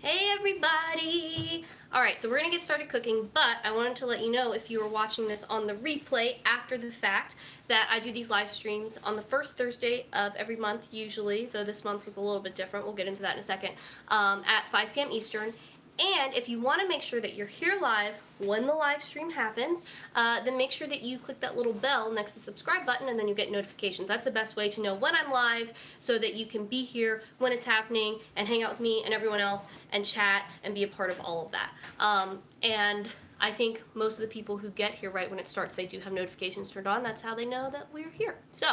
Hey everybody! Alright, so we're going to get started cooking, but I wanted to let you know, if you were watching this on the replay after the fact, that I do these live streams on the first Thursday of every month usually, though this month was a little bit different, we'll get into that in a second, at 5 p.m. Eastern. And if you want to make sure that you're here live when the live stream happens, then make sure that you click that little bell next to the subscribe button, and then you'll get notifications. That's the best way to know when I'm live, so that you can be here when it's happening and hang out with me and everyone else and chat and be a part of all of that. And I think most of the people who get here right when it starts, they do have notifications turned on. That's how they know that we're here. So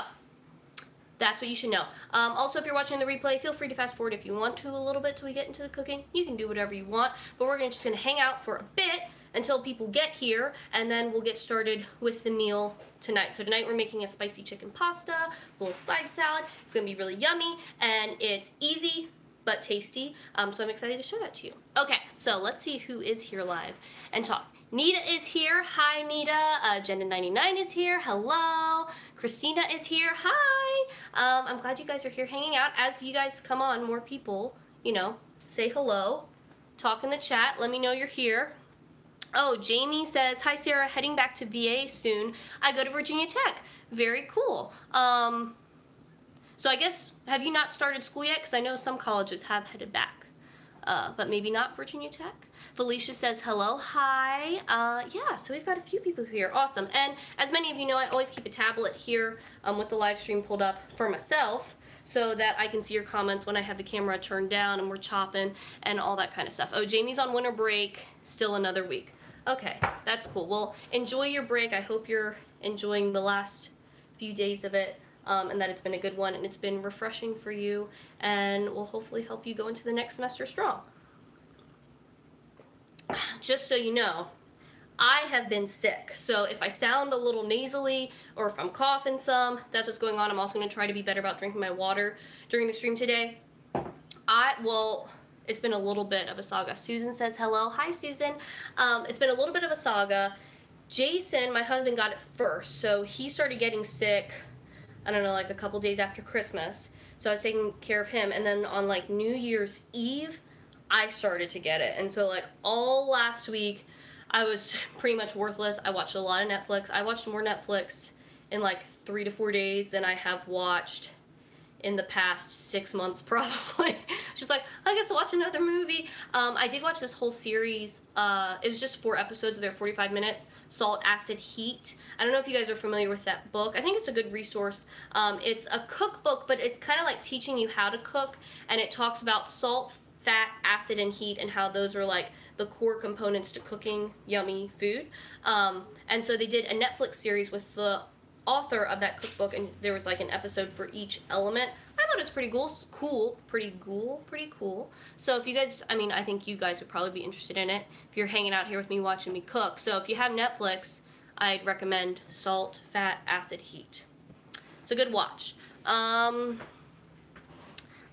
that's what you should know. Also, if you're watching the replay, feel free to fast forward if you want to a little bit till we get into the cooking. You can do whatever you want, but we're just gonna hang out for a bit until people get here, and then we'll get started with the meal tonight. So tonight we're making a spicy chicken pasta, a little side salad. It's gonna be really yummy, and it's easy but tasty, so I'm excited to show that to you. Okay, so let's see who is here live and talk. Nita is here. Hi, Nita. Jenna99 is here. Hello. Christina is here. Hi. I'm glad you guys are here hanging out. As you guys come on, more people, you know, say hello. Talk in the chat. Let me know you're here. Oh, Jamie says, hi, Sarah. Heading back to VA soon. I go to Virginia Tech. Very cool. So I guess, have you not started school yet? Because I know some colleges have headed back. But maybe not Virginia Tech. Felicia says hello, hi. Yeah, so we've got a few people here, awesome. And as many of you know, I always keep a tablet here with the live stream pulled up for myself, so that I can see your comments when I have the camera turned down and we're chopping and all that kind of stuff. Oh, Jamie's on winter break, still another week. Okay, that's cool. Well, enjoy your break. I hope you're enjoying the last few days of it. And that it's been a good one, and it's been refreshing for you, and will hopefully help you go into the next semester strong. Just so you know, I have been sick, so if I sound a little nasally, or if I'm coughing some, that's what's going on. I'm also going to try to be better about drinking my water during the stream today. Well, it's been a little bit of a saga. Susan says hello. Hi, Susan. It's been a little bit of a saga. Jason, my husband, got it first, so he started getting sick, I don't know, like a couple days after Christmas. So I was taking care of him, and then on like New Year's Eve, I started to get it. And so like all last week, I was pretty much worthless. I watched a lot of Netflix. I watched more Netflix in like 3 to 4 days than I have watched in the past 6 months probably. Just like, I guess I'll watch another movie. I did watch this whole series. It was just 4 episodes, they're 45 minutes. Salt, Acid, Heat. I don't know if you guys are familiar with that book. I think it's a good resource. It's a cookbook, but it's kind of like teaching you how to cook, and it talks about salt, fat, acid, and heat, and how those are like the core components to cooking yummy food. And so they did a Netflix series with the author of that cookbook, and there was like an episode for each element. I thought it was pretty cool. So if you guys, I mean, I think you guys would probably be interested in it if you're hanging out here with me watching me cook. So if you have Netflix, I'd recommend Salt, Fat, Acid, Heat. It's a good watch.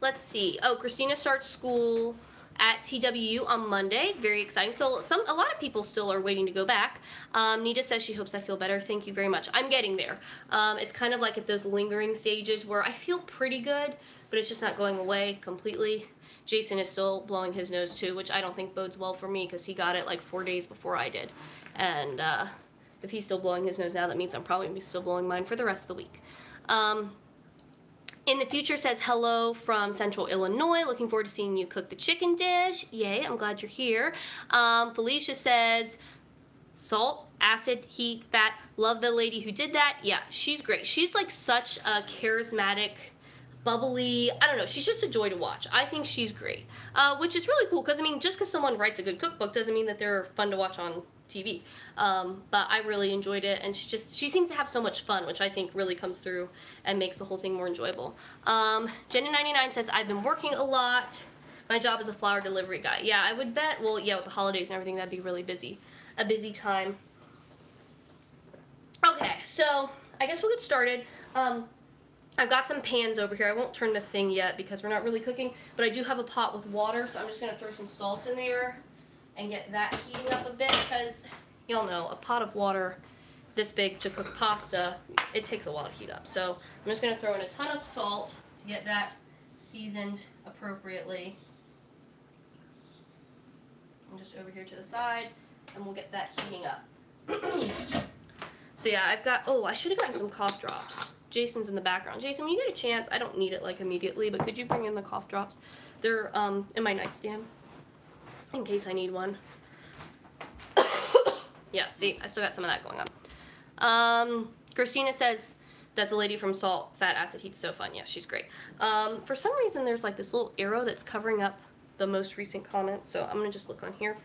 Let's see. Oh, Christina starts school at TWU on Monday. Very exciting. So a lot of people still are waiting to go back. Nita says she hopes I feel better. Thank you very much. I'm getting there. It's kind of like at those lingering stages where I feel pretty good, but it's just not going away completely. Jason is still blowing his nose too, which I don't think bodes well for me, because he got it like 4 days before I did. And if he's still blowing his nose now, that means I'm probably going to be still blowing mine for the rest of the week. In the Future says hello from Central Illinois. Looking forward to seeing you cook the chicken dish. Yay, I'm glad you're here. Felicia says salt, acid, heat, fat. Love the lady who did that. Yeah, she's great. She's like such a charismatic, bubbly, I don't know, she's just a joy to watch. I think she's great, which is really cool, because I mean, just because someone writes a good cookbook doesn't mean that they're fun to watch on TV. But I really enjoyed it, and she seems to have so much fun, which I think really comes through and makes the whole thing more enjoyable. Jenna99 says, I've been working a lot. My job is a flower delivery guy. Yeah, I would bet, well, yeah, with the holidays and everything, that'd be really busy. A busy time. Okay, so I guess we'll get started. I've got some pans over here. I won't turn the thing yet because we're not really cooking, but I do have a pot with water, so I'm just going to throw some salt in there and get that heating up a bit, because y'all know a pot of water this big to cook pasta, it takes a while to heat up. So I'm just going to throw in a ton of salt to get that seasoned appropriately. and just over here to the side, and we'll get that heating up. So yeah, I've got, oh, I should have gotten some cough drops. Jason's in the background. Jason, when you get a chance, I don't need it like immediately, but could you bring in the cough drops? They're in my nightstand in case I need one. Yeah, see, I still got some of that going on. Christina says that the lady from Salt, Fat Acid Heat's so fun. Yeah, she's great. For some reason, there's like this little arrow that's covering up the most recent comments, so I'm gonna just look on here.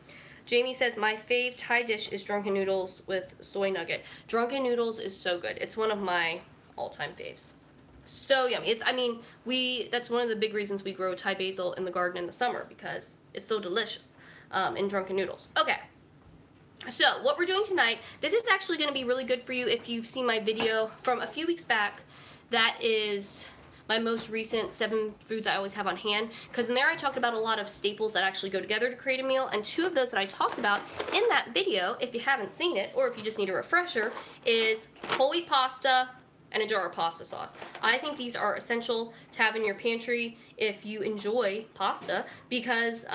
Jamie says, my fave Thai dish is drunken noodles with soy nugget. Drunken noodles is so good. It's one of my all-time faves. So yummy. It's, I mean, that's one of the big reasons we grow Thai basil in the garden in the summer, because it's so delicious in drunken noodles. Okay. So what we're doing tonight, this is actually going to be really good for you if you've seen my video from a few weeks back. That is my most recent 7 foods I always have on hand, because in there I talked about a lot of staples that actually go together to create a meal, and 2 of those that I talked about in that video, if you haven't seen it, or if you just need a refresher, is whole wheat pasta and a jar of pasta sauce. I think these are essential to have in your pantry if you enjoy pasta, because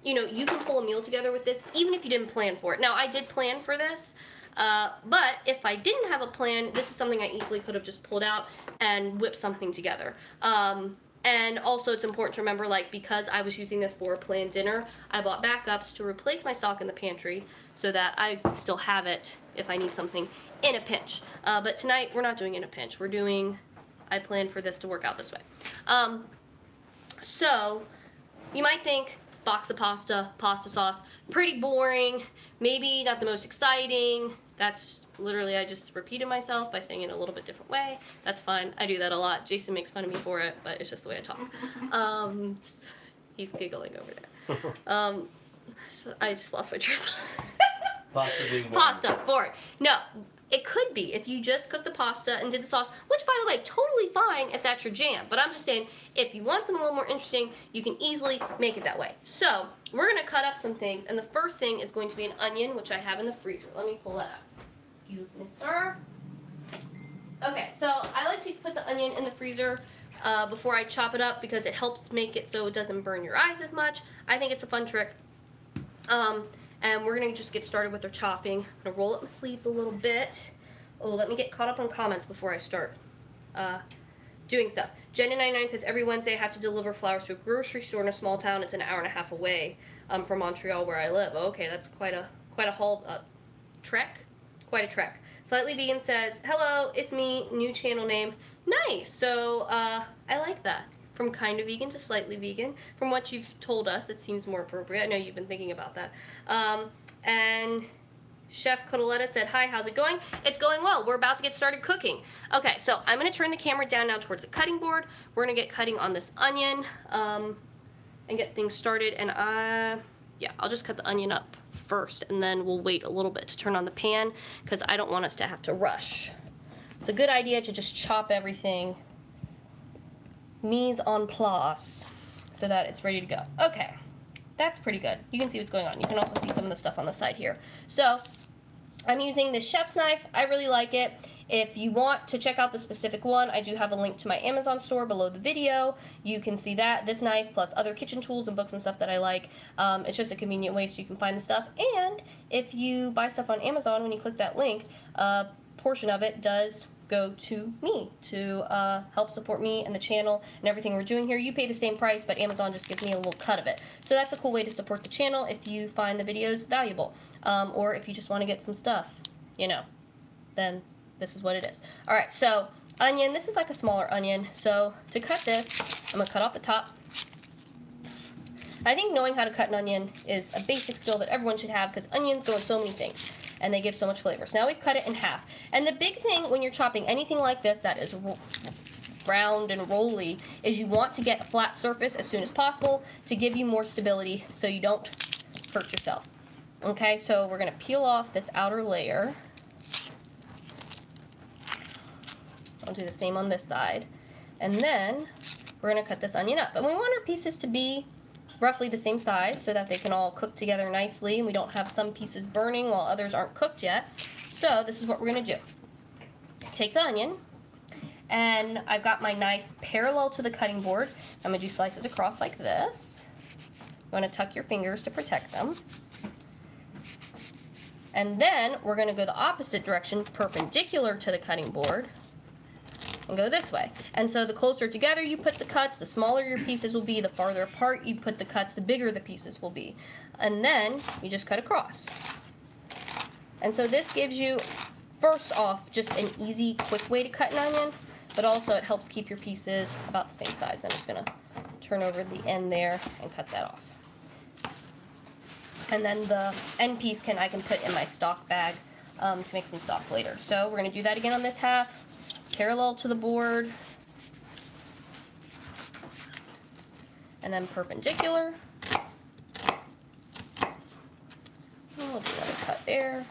you know, you can pull a meal together with this even if you didn't plan for it. Now, I did plan for this, but if I didn't have a plan, this is something I easily could have just pulled out and whipped something together. And also it's important to remember, like, because I was using this for a planned dinner, I bought backups to replace my stock in the pantry so that I still have it if I need something in a pinch. But tonight we're not doing in a pinch. We're doing, I planned for this to work out this way. So you might think, box of pasta, pasta sauce, pretty boring, maybe not the most exciting. That's literally, I just repeated myself by saying it a little bit different way. That's fine. I do that a lot. Jason makes fun of me for it, but it's just the way I talk. He's giggling over there. So I just lost my truth. Pasta being boring. Pasta, boring. No, it could be if you just cooked the pasta and did the sauce, which, by the way, totally fine if that's your jam. But I'm just saying, if you want something a little more interesting, you can easily make it that way. So we're going to cut up some things, and the first thing is going to be an onion, which I have in the freezer. Let me pull that out. Excuse me, sir. Okay, so I like to put the onion in the freezer before I chop it up, because it helps make it so it doesn't burn your eyes as much. I think it's a fun trick. And we're going to just get started with our chopping. I'm going to roll up my sleeves a little bit. Oh, let me get caught up on comments before I start doing stuff. Jenna99 says, every Wednesday I have to deliver flowers to a grocery store in a small town. It's an hour-and-a-half away from Montreal, where I live. Okay, that's quite a haul, trek. Quite a trek. Slightly Vegan says, hello, it's me, new channel name. Nice. So I like that. From kind of vegan to slightly vegan. From what you've told us, it seems more appropriate. I know you've been thinking about that. And Chef Cotoletta said, hi, how's it going? It's going well. We're about to get started cooking. Okay, so I'm going to turn the camera down now towards the cutting board. We're going to get cutting on this onion and get things started. And yeah, I'll just cut the onion up first, and then we'll wait a little bit to turn on the pan, because I don't want us to have to rush. It's a good idea to just chop everything mise en place so that it's ready to go. Okay, that's pretty good. You can see what's going on. You can also see some of the stuff on the side here. So I'm using this chef's knife. I really like it. If you want to check out the specific one, I do have a link to my Amazon store below the video. You can see that, this knife, plus other kitchen tools and books and stuff that I like. It's just a convenient way so you can find the stuff. And if you buy stuff on Amazon, when you click that link, a portion of it does go to me to help support me and the channel and everything we're doing here. You pay the same price, but Amazon just gives me a little cut of it. So that's a cool way to support the channel if you find the videos valuable. Or if you just want to get some stuff, you know, then this is what it is. Alright, so onion, this is like a smaller onion. So to cut this, I'm going to cut off the top. I think knowing how to cut an onion is a basic skill that everyone should have, because onions go in so many things and they give so much flavor. So now we've cut it in half. And the big thing when you're chopping anything like this that is round and rolly is you want to get a flat surface as soon as possible to give you more stability so you don't hurt yourself. Okay, so we're going to peel off this outer layer. I'll do the same on this side. And then we're going to cut this onion up. And we want our pieces to be roughly the same size so that they can all cook together nicely and we don't have some pieces burning while others aren't cooked yet. So this is what we're going to do. Take the onion, and I've got my knife parallel to the cutting board. I'm going to do slices across like this. You want to tuck your fingers to protect them. And then we're going to go the opposite direction, perpendicular to the cutting board, and go this way. And so the closer together you put the cuts, the smaller your pieces will be. The farther apart you put the cuts, the bigger the pieces will be. And then you just cut across. And so this gives you, first off, just an easy, quick way to cut an onion, but also it helps keep your pieces about the same size. I'm just going to turn over the end there and cut that off. And then the end piece I can put in my stock bag to make some stock later. So we're going to do that again on this half, parallel to the board, and then perpendicular. And we'll do another cut there,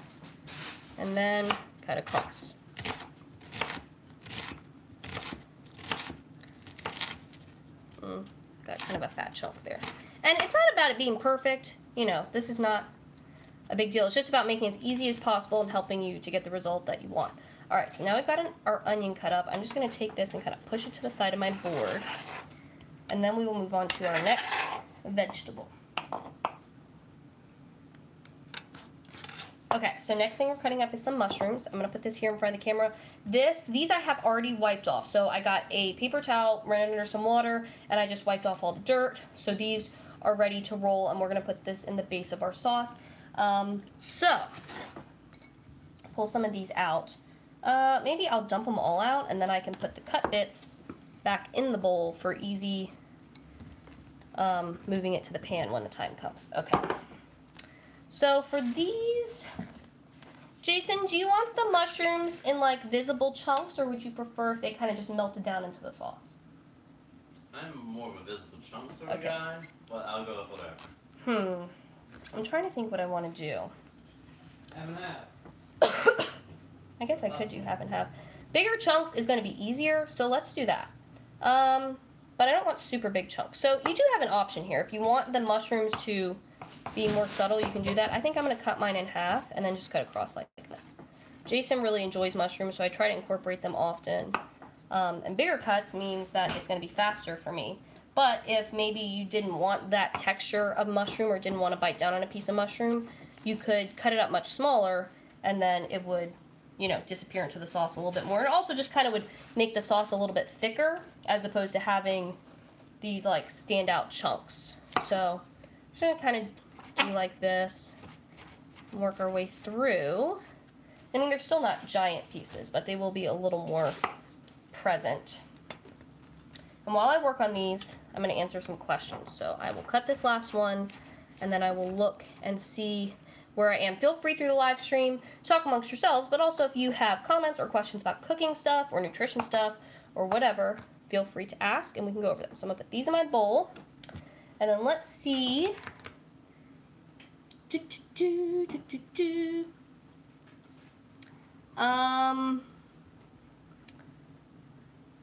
and then cut across. Got kind of a fat chunk there. And it's not about it being perfect. You know, this is not a big deal. It's just about making it as easy as possible and helping you to get the result that you want. All right, so now we've got our onion cut up. I'm just going to take this and kind of push it to the side of my board. And then we will move on to our next vegetable. Okay, so next thing we're cutting up is some mushrooms. I'm going to put this here in front of the camera. These I have already wiped off. So I got a paper towel, ran it under some water, and I just wiped off all the dirt. So these are ready to roll, and we're going to put this in the base of our sauce. So, pull some of these out. Maybe I'll dump them all out, and then I can put the cut bits back in the bowl for easy moving it to the pan when the time comes. Okay. So for these, Jason, do you want the mushrooms in like visible chunks, or would you prefer if they kind of just melted down into the sauce? I'm more of a visible chunk sort of guy, but I'll go with whatever. I'm trying to think what I want to do. Half and half. I guess I could do half and half. Bigger chunks is going to be easier, so let's do that. But I don't want super big chunks. So you do have an option here. If you want the mushrooms to be more subtle, you can do that. I think I'm going to cut mine in half and then just cut across like this. Jason really enjoys mushrooms, so I try to incorporate them often. And bigger cuts means that it's going to be faster for me. But if maybe you didn't want that texture of mushroom or didn't want to bite down on a piece of mushroom, you could cut it up much smaller, and then it would, you know, disappear into the sauce a little bit more. It also just kind of would make the sauce a little bit thicker as opposed to having these like standout chunks. So I'm just going to kind of do like this and work our way through. I mean, they're still not giant pieces, but they will be a little more present. And while I work on these, I'm going to answer some questions. So I will cut this last one, and then I will look and see where I am. Feel free through the live stream, talk amongst yourselves, but also if you have comments or questions about cooking stuff or nutrition stuff or whatever, feel free to ask and we can go over them. So I'm going to put these in my bowl, and then let's see.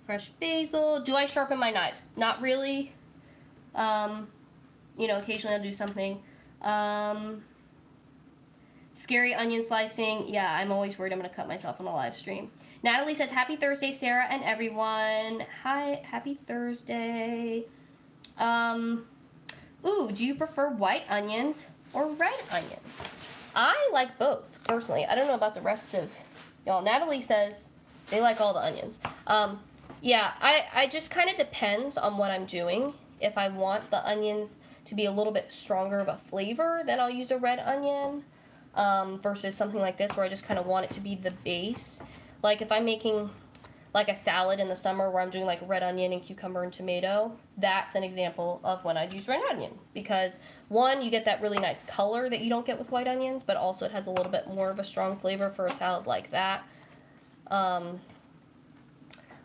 Fresh basil. Do I sharpen my knives? Not really. You know, occasionally I'll do something. Scary onion slicing. Yeah, I'm always worried I'm going to cut myself on a live stream. Natalie says, happy Thursday, Sarah and everyone. Hi, happy Thursday. Ooh, do you prefer white onions or red onions? I like both, personally. I don't know about the rest of y'all. Natalie says they like all the onions. Yeah, I just kind of depends on what I'm doing. If I want the onions to be a little bit stronger of a flavor, then I'll use a red onion versus something like this where I just kind of want it to be the base. Like if I'm making like a salad in the summer where I'm doing like red onion and cucumber and tomato, that's an example of when I'd use red onion. Because one, you get that really nice color that you don't get with white onions, but also it has a little bit more of a strong flavor for a salad like that.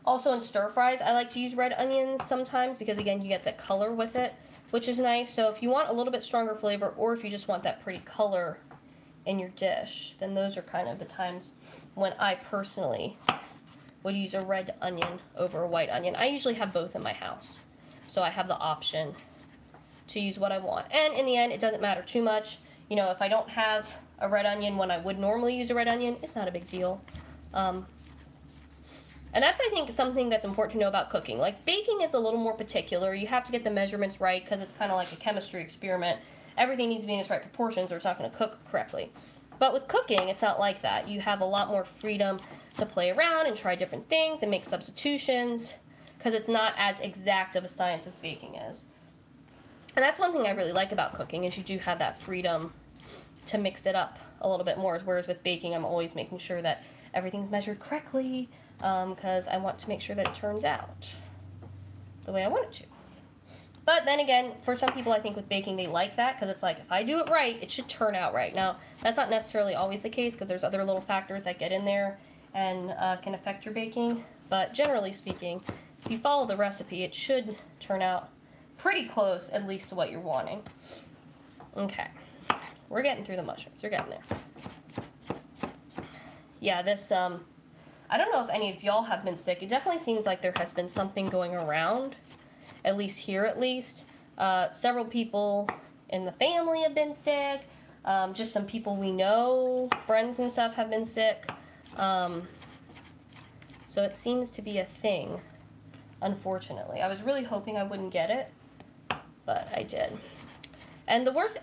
Also in stir fries, I like to use red onions sometimes because, again, you get that color with it, which is nice. So if you want a little bit stronger flavor or if you just want that pretty color in your dish, then those are kind of the times when I personally would use a red onion over a white onion. I usually have both in my house, so I have the option to use what I want. And in the end, it doesn't matter too much. You know, if I don't have a red onion when I would normally use a red onion, it's not a big deal. And that's, I think, something that's important to know about cooking. Like, baking is a little more particular. You have to get the measurements right because it's kind of like a chemistry experiment. Everything needs to be in its right proportions or it's not going to cook correctly. But with cooking, it's not like that. You have a lot more freedom to play around and try different things and make substitutions, because it's not as exact of a science as baking is. And that's one thing I really like about cooking, is you do have that freedom to mix it up a little bit more, whereas with baking, I'm always making sure that everything's measured correctly, because I want to make sure that it turns out the way I want it to. But then again, for some people, I think with baking, they like that, because it's like, if I do it right, it should turn out right. Now, that's not necessarily always the case, because there's other little factors that get in there and can affect your baking. But generally speaking, if you follow the recipe, it should turn out pretty close, at least to what you're wanting. Okay, we're getting through the mushrooms. We're getting there. Yeah, this, I don't know if any of y'all have been sick. It definitely seems like there has been something going around, at least here at least. Several people in the family have been sick. Just some people we know, friends and stuff, have been sick. So it seems to be a thing, unfortunately. I was really hoping I wouldn't get it, but I did. And the worst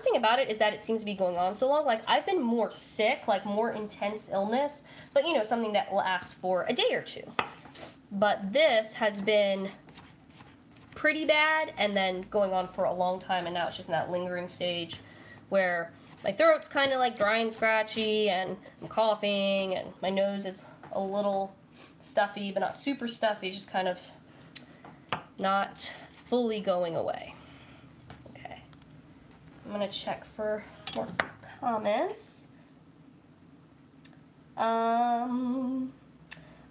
thing about it is that it seems to be going on so long. Like, I've been more sick, like more intense illness, but you know, something that lasts for a day or two. But this has been pretty bad, and then going on for a long time, and now it's just in that lingering stage where my throat's kind of like dry and scratchy, and I'm coughing, and my nose is a little stuffy, but not super stuffy, just kind of not fully going away. Okay, I'm gonna check for more comments.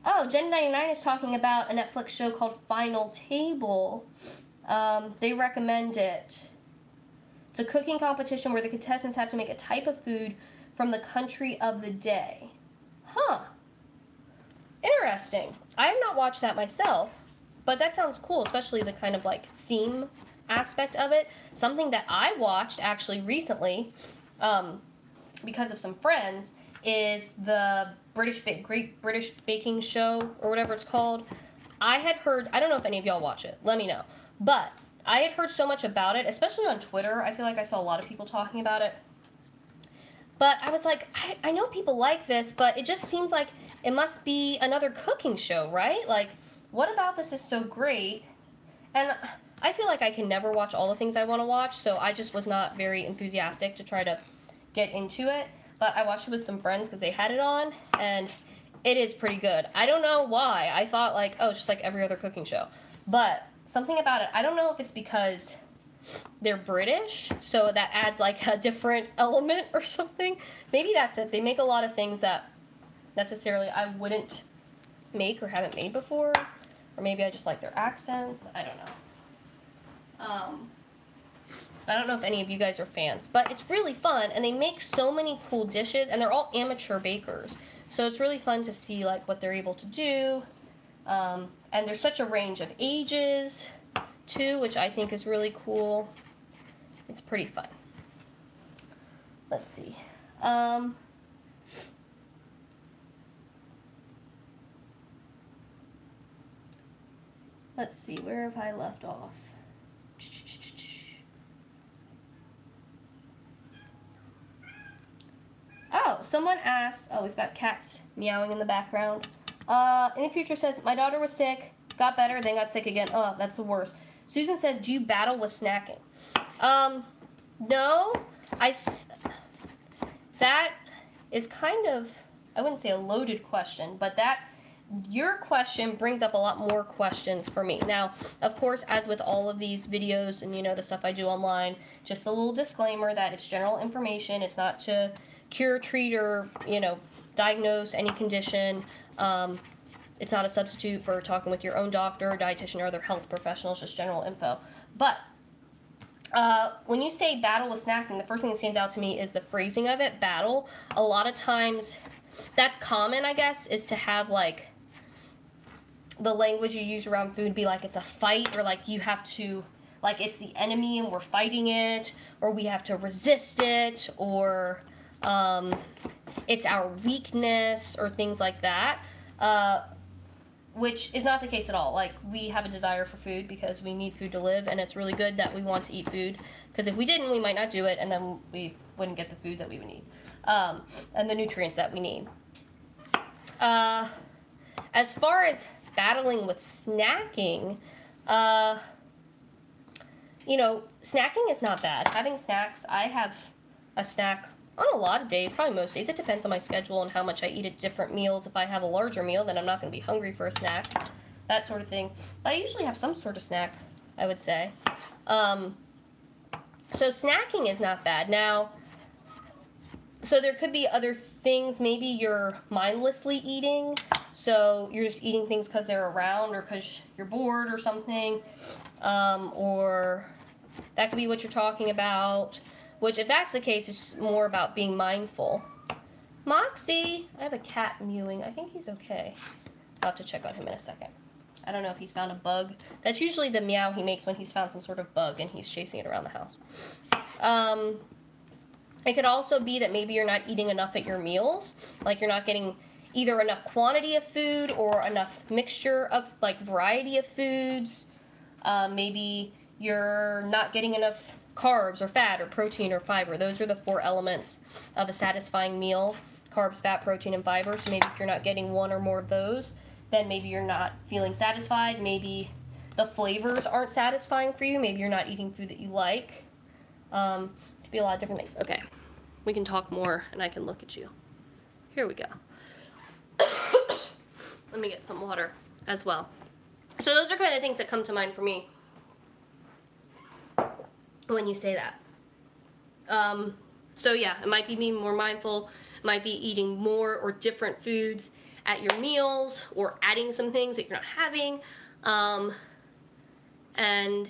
Oh, Jen99 is talking about a Netflix show called Final Table. They recommend it. It's a cooking competition where the contestants have to make a type of food from the country of the day. Huh. Interesting. I have not watched that myself, but that sounds cool, especially the kind of like theme aspect of it. Something that I watched actually recently, because of some friends, is the Great British Baking Show, or whatever it's called. I had heard, I don't know if any of y'all watch it, let me know, but I had heard so much about it, especially on Twitter. I feel like I saw a lot of people talking about it. But I was like, I know people like this, but it just seems like it must be another cooking show, right? Like, what about this is so great? And I feel like I can never watch all the things I want to watch, so I just was not very enthusiastic to try to get into it. But I watched it with some friends because they had it on, and it is pretty good. I don't know why. I thought, like, oh, it's just like every other cooking show. But something about it, I don't know if it's because they're British, so that adds, like, a different element or something. Maybe that's it. They make a lot of things that necessarily I wouldn't make or haven't made before. Or maybe I just like their accents. I don't know. I don't know if any of you guys are fans, but it's really fun, and they make so many cool dishes, and they're all amateur bakers, so it's really fun to see like what they're able to do, and there's such a range of ages too, which I think is really cool. It's pretty fun. Let's see. Let's see, where have I left off? Oh, someone asked, oh, we've got cats meowing in the background. In the future says, my daughter was sick, got better, then got sick again. Oh, that's the worst. Susan says, do you battle with snacking? No. That is kind of, I wouldn't say a loaded question, but your question brings up a lot more questions for me. Now, of course, as with all of these videos and, you know, the stuff I do online, just a little disclaimer that it's general information. It's not to cure, treat, or, you know, diagnose any condition. It's not a substitute for talking with your own doctor, dietitian, or other health professionals, just general info. But when you say battle with snacking, the first thing that stands out to me is the phrasing of it, battle. A lot of times, that's common, I guess, is to have, like, the language you use around food be like it's a fight, or like you have to, like it's the enemy and we're fighting it, or we have to resist it, or it's our weakness, or things like that. which is not the case at all. Like, we have a desire for food because we need food to live, and it's really good that we want to eat food, because if we didn't, we might not do it, and then we wouldn't get the food that we would need, and the nutrients that we need. As far as battling with snacking, you know, snacking is not bad. Having snacks, I have a snack on a lot of days, probably most days. It depends on my schedule and how much I eat at different meals. If I have a larger meal, then I'm not going to be hungry for a snack, that sort of thing. But I usually have some sort of snack, I would say. So snacking is not bad. Now, so there could be other things. Maybe you're mindlessly eating, so you're just eating things because they're around or because you're bored or something, or that could be what you're talking about. Which, if that's the case, it's more about being mindful. Moxie! I have a cat mewing. I think he's okay. I'll have to check on him in a second. I don't know if he's found a bug. That's usually the meow he makes when he's found some sort of bug and he's chasing it around the house. It could also be that maybe you're not eating enough at your meals. Like, you're not getting either enough quantity of food or enough mixture of, like, variety of foods. Maybe you're not getting enough carbs or fat or protein or fiber. Those are the 4 elements of a satisfying meal: carbs, fat, protein, and fiber. So maybe if you're not getting one or more of those, then maybe you're not feeling satisfied. Maybe the flavors aren't satisfying for you. Maybe you're not eating food that you like. It could be a lot of different things. Okay, we can talk more and I can look at you. Here we go. Let me get some water as well. So those are kind of things that come to mind for me when you say that. So yeah, it might be being more mindful, it might be eating more or different foods at your meals, or adding some things that you're not having, and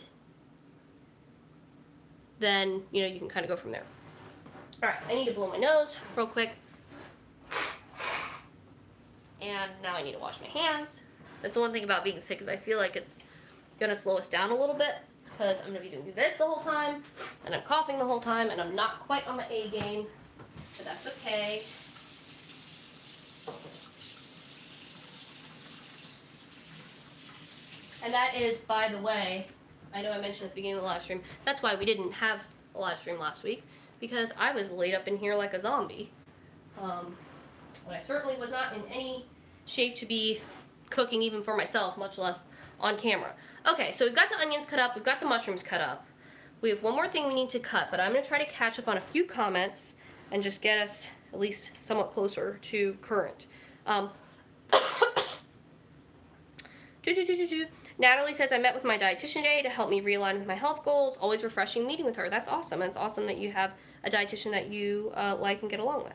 then, you know, you can kind of go from there. All right, I need to blow my nose real quick, and now I need to wash my hands. That's the one thing about being sick, is I feel like it's gonna slow us down a little bit, because I'm going to be doing this the whole time, and I'm coughing the whole time, and I'm not quite on my A game, but that's okay. And that is, by the way, I know I mentioned at the beginning of the live stream, that's why we didn't have a live stream last week, because I was laid up in here like a zombie. And I certainly was not in any shape to be cooking even for myself, much less on camera. Okay, so we've got the onions cut up, we've got the mushrooms cut up. We have one more thing we need to cut, but I'm going to try to catch up on a few comments and just get us at least somewhat closer to current. Natalie says, I met with my dietitian today to help me realign with my health goals. Always refreshing meeting with her. That's awesome. It's awesome that you have a dietitian that you like and get along with.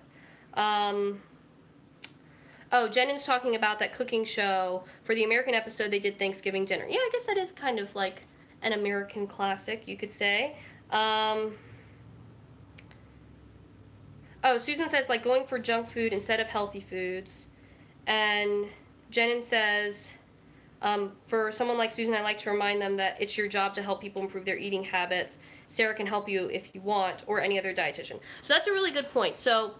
Oh, Jennings talking about that cooking show. For the American episode, they did Thanksgiving dinner. Yeah, I guess that is kind of like an American classic, you could say. Oh, Susan says, like, going for junk food instead of healthy foods. And Jennings says, for someone like Susan, I like to remind them that it's your job to help people improve their eating habits. Sarah can help you if you want, or any other dietitian. So that's a really good point. So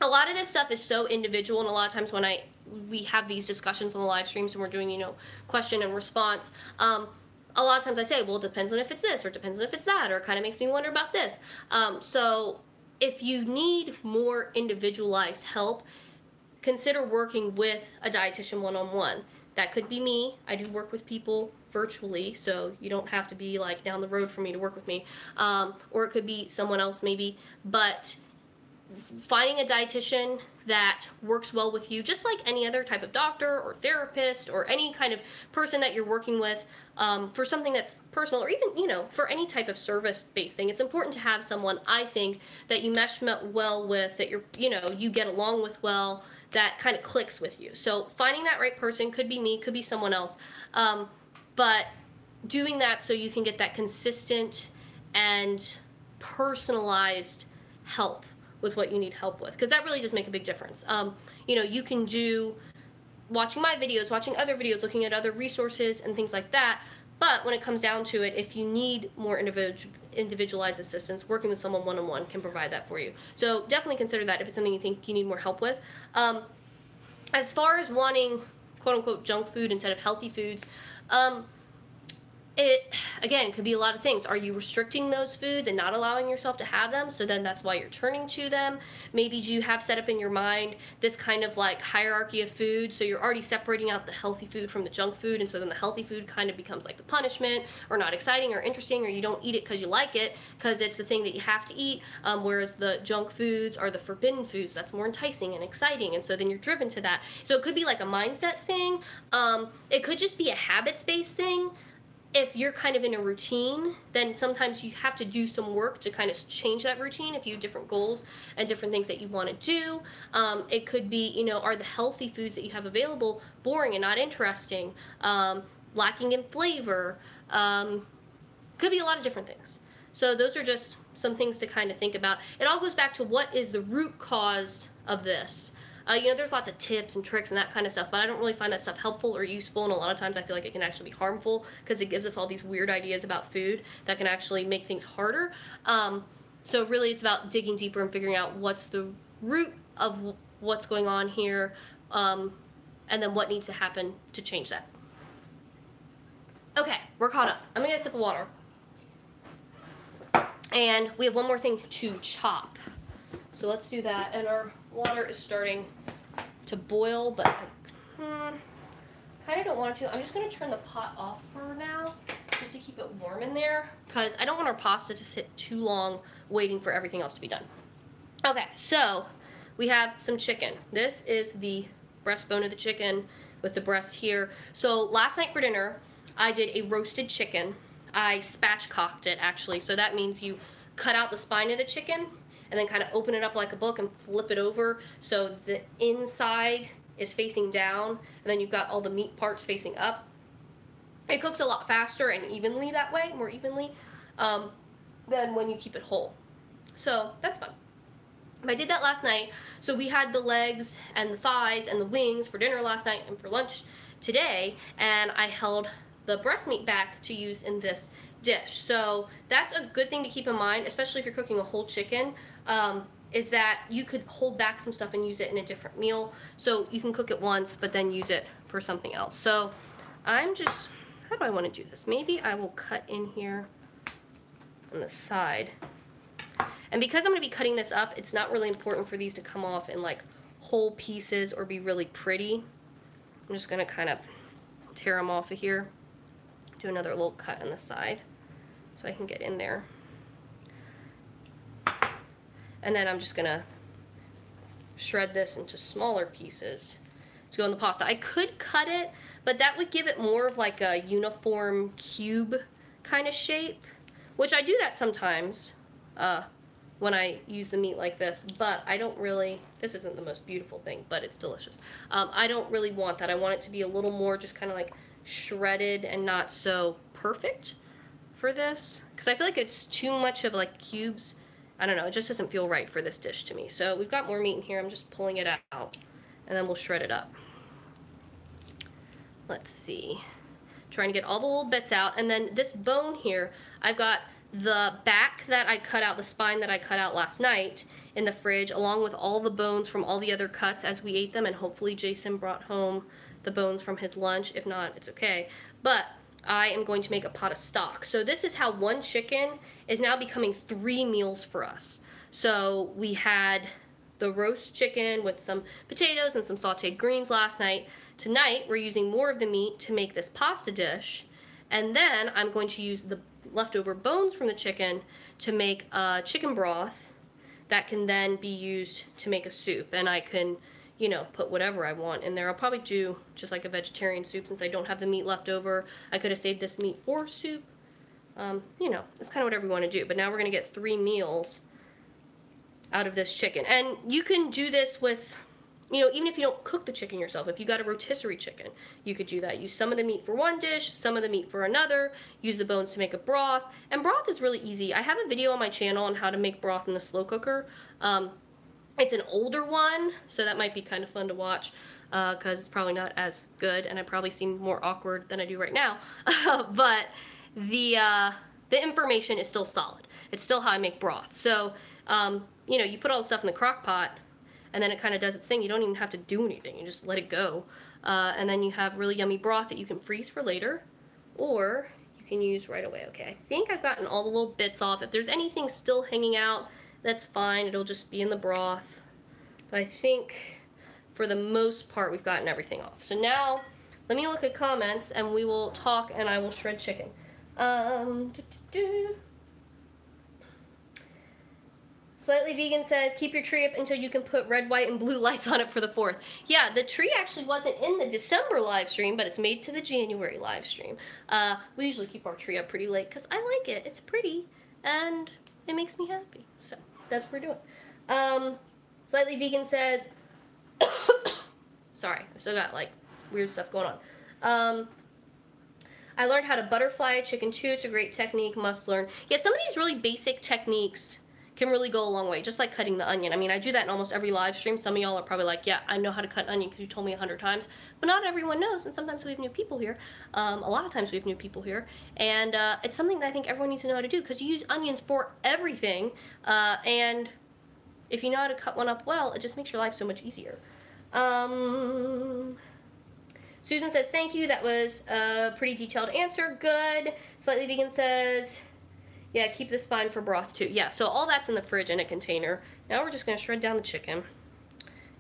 a lot of this stuff is so individual, and a lot of times when we have these discussions on the live streams and we're doing, you know, question and response, a lot of times I say, well, it depends on if it's this, or it depends on if it's that, or it kind of makes me wonder about this. So if you need more individualized help, consider working with a dietitian one-on-one. That could be me. I do work with people virtually, so you don't have to be like down the road for me to work with me. Or it could be someone else maybe, but finding a dietitian that works well with you, just like any other type of doctor or therapist or any kind of person that you're working with, for something that's personal, or even, you know, for any type of service-based thing, it's important to have someone, I think, that you mesh well with, that you're, you know, you get along with well, that kind of clicks with you. So finding that right person, could be me, could be someone else, but doing that so you can get that consistent and personalized help with what you need help with, because that really does make a big difference. You know, you can do watching my videos, watching other videos, looking at other resources and things like that, but when it comes down to it, if you need more individualized assistance, working with someone one-on-one can provide that for you. So definitely consider that if it's something you think you need more help with. As far as wanting quote-unquote junk food instead of healthy foods. It, again, could be a lot of things. Are you restricting those foods and not allowing yourself to have them? So then that's why you're turning to them. Maybe do you have set up in your mind this kind of like hierarchy of food? So you're already separating out the healthy food from the junk food. And so then the healthy food kind of becomes like the punishment or not exciting or interesting, or you don't eat it because you like it because it's the thing that you have to eat. Whereas the junk foods are the forbidden foods. That's more enticing and exciting. And so then you're driven to that. So it could be like a mindset thing. It could just be a habits-based thing. If you're kind of in a routine, then sometimes you have to do some work to kind of change that routine if you have different goals and different things that you want to do. It could be, you know, are the healthy foods that you have available boring and not interesting, lacking in flavor? Could be a lot of different things. So those are just some things to kind of think about. It all goes back to what is the root cause of this. You know, there's lots of tips and tricks and that kind of stuff, but I don't really find that stuff helpful or useful, and a lot of times I feel like it can actually be harmful because it gives us all these weird ideas about food that can actually make things harder. So really it's about digging deeper and figuring out what's the root of what's going on here, and then what needs to happen to change that. Okay, we're caught up. I'm gonna get a sip of water. And we have one more thing to chop. So let's do that, and our water is starting to boil, but I kind of don't want to. I'm just going to turn the pot off for now, just to keep it warm in there, because I don't want our pasta to sit too long waiting for everything else to be done. Okay, so we have some chicken. This is the breastbone of the chicken with the breast here. So last night for dinner, I did a roasted chicken. I spatchcocked it, actually, so that means you cut out the spine of the chicken and then kind of open it up like a book and flip it over so the inside is facing down, and then you've got all the meat parts facing up. It cooks a lot faster and evenly that way, more evenly, than when you keep it whole. So that's fun. I did that last night. So we had the legs and the thighs and the wings for dinner last night and for lunch today, and I held the breast meat back to use in this dish. So that's a good thing to keep in mind, especially if you're cooking a whole chicken, is that you could hold back some stuff and use it in a different meal. So you can cook it once, but then use it for something else. So I'm just, how do I want to do this? Maybe I will cut in here on the side. And because I'm going to be cutting this up, it's not really important for these to come off in like whole pieces or be really pretty. I'm just going to kind of tear them off of here. Do another little cut on the side so I can get in there. And then I'm just gonna shred this into smaller pieces to go in the pasta. I could cut it, but that would give it more of like a uniform cube kind of shape, which I do that sometimes when I use the meat like this, but I don't really, this isn't the most beautiful thing, but it's delicious. I don't really want that. I want it to be a little more just kind of like shredded and not so perfect for this, because I feel like it's too much of like cubes. I don't know, it just doesn't feel right for this dish to me. So we've got more meat in here. I'm just pulling it out, and then we'll shred it up. Let's see. Trying to get all the little bits out, and then this bone here, I've got the back that I cut out, the spine that I cut out last night in the fridge, along with all the bones from all the other cuts as we ate them, and hopefully Jason brought home the bones from his lunch. If not, it's okay. But I am going to make a pot of stock. So this is how one chicken is now becoming 3 meals for us. So we had the roast chicken with some potatoes and some sauteed greens last night. Tonight we're using more of the meat to make this pasta dish, and then I'm going to use the leftover bones from the chicken to make a chicken broth that can then be used to make a soup. And I can, you know, put whatever I want in there. I'll probably do just like a vegetarian soup since I don't have the meat left over. I could have saved this meat for soup. You know, it's kind of whatever you want to do. But now we're going to get 3 meals out of this chicken. And you can do this with, you know, even if you don't cook the chicken yourself. If you got a rotisserie chicken, you could do that. Use some of the meat for one dish, some of the meat for another. Use the bones to make a broth. And broth is really easy. I have a video on my channel on how to make broth in the slow cooker. It's an older one, so that might be kind of fun to watch because it's probably not as good, and I probably seem more awkward than I do right now. But the information is still solid. It's still how I make broth. So, you know, you put all the stuff in the crock pot, and then it kind of does its thing. You don't even have to do anything. You just let it go. And then you have really yummy broth that you can freeze for later, or you can use right away. Okay, I think I've gotten all the little bits off. If there's anything still hanging out, that's fine. It'll just be in the broth. But I think for the most part, we've gotten everything off. So now, let me look at comments and we will talk and I will shred chicken. Slightly Vegan says, keep your tree up until you can put red, white, and blue lights on it for the 4th. Yeah, the tree actually wasn't in the December live stream, but it's made to the January live stream. We usually keep our tree up pretty late because I like it. It's pretty, and it makes me happy. So, that's what we're doing. Slightly Vegan says, sorry, I still got, like, weird stuff going on. I learned how to butterfly chicken too. It's a great technique, must learn. Yeah, some of these really basic techniques can really go a long way, just like cutting the onion. I mean, I do that in almost every live stream. Some of y'all are probably like, yeah, I know how to cut an onion because you told me 100 times. But not everyone knows, and sometimes we have new people here. A lot of times we have new people here. And it's something that I think everyone needs to know how to do because you use onions for everything. And if you know how to cut one up well, it just makes your life so much easier. Susan says, thank you. That was a pretty detailed answer. Good. Slightly Vegan says, yeah, keep the spine for broth too. Yeah, so all that's in the fridge in a container. Now we're just going to shred down the chicken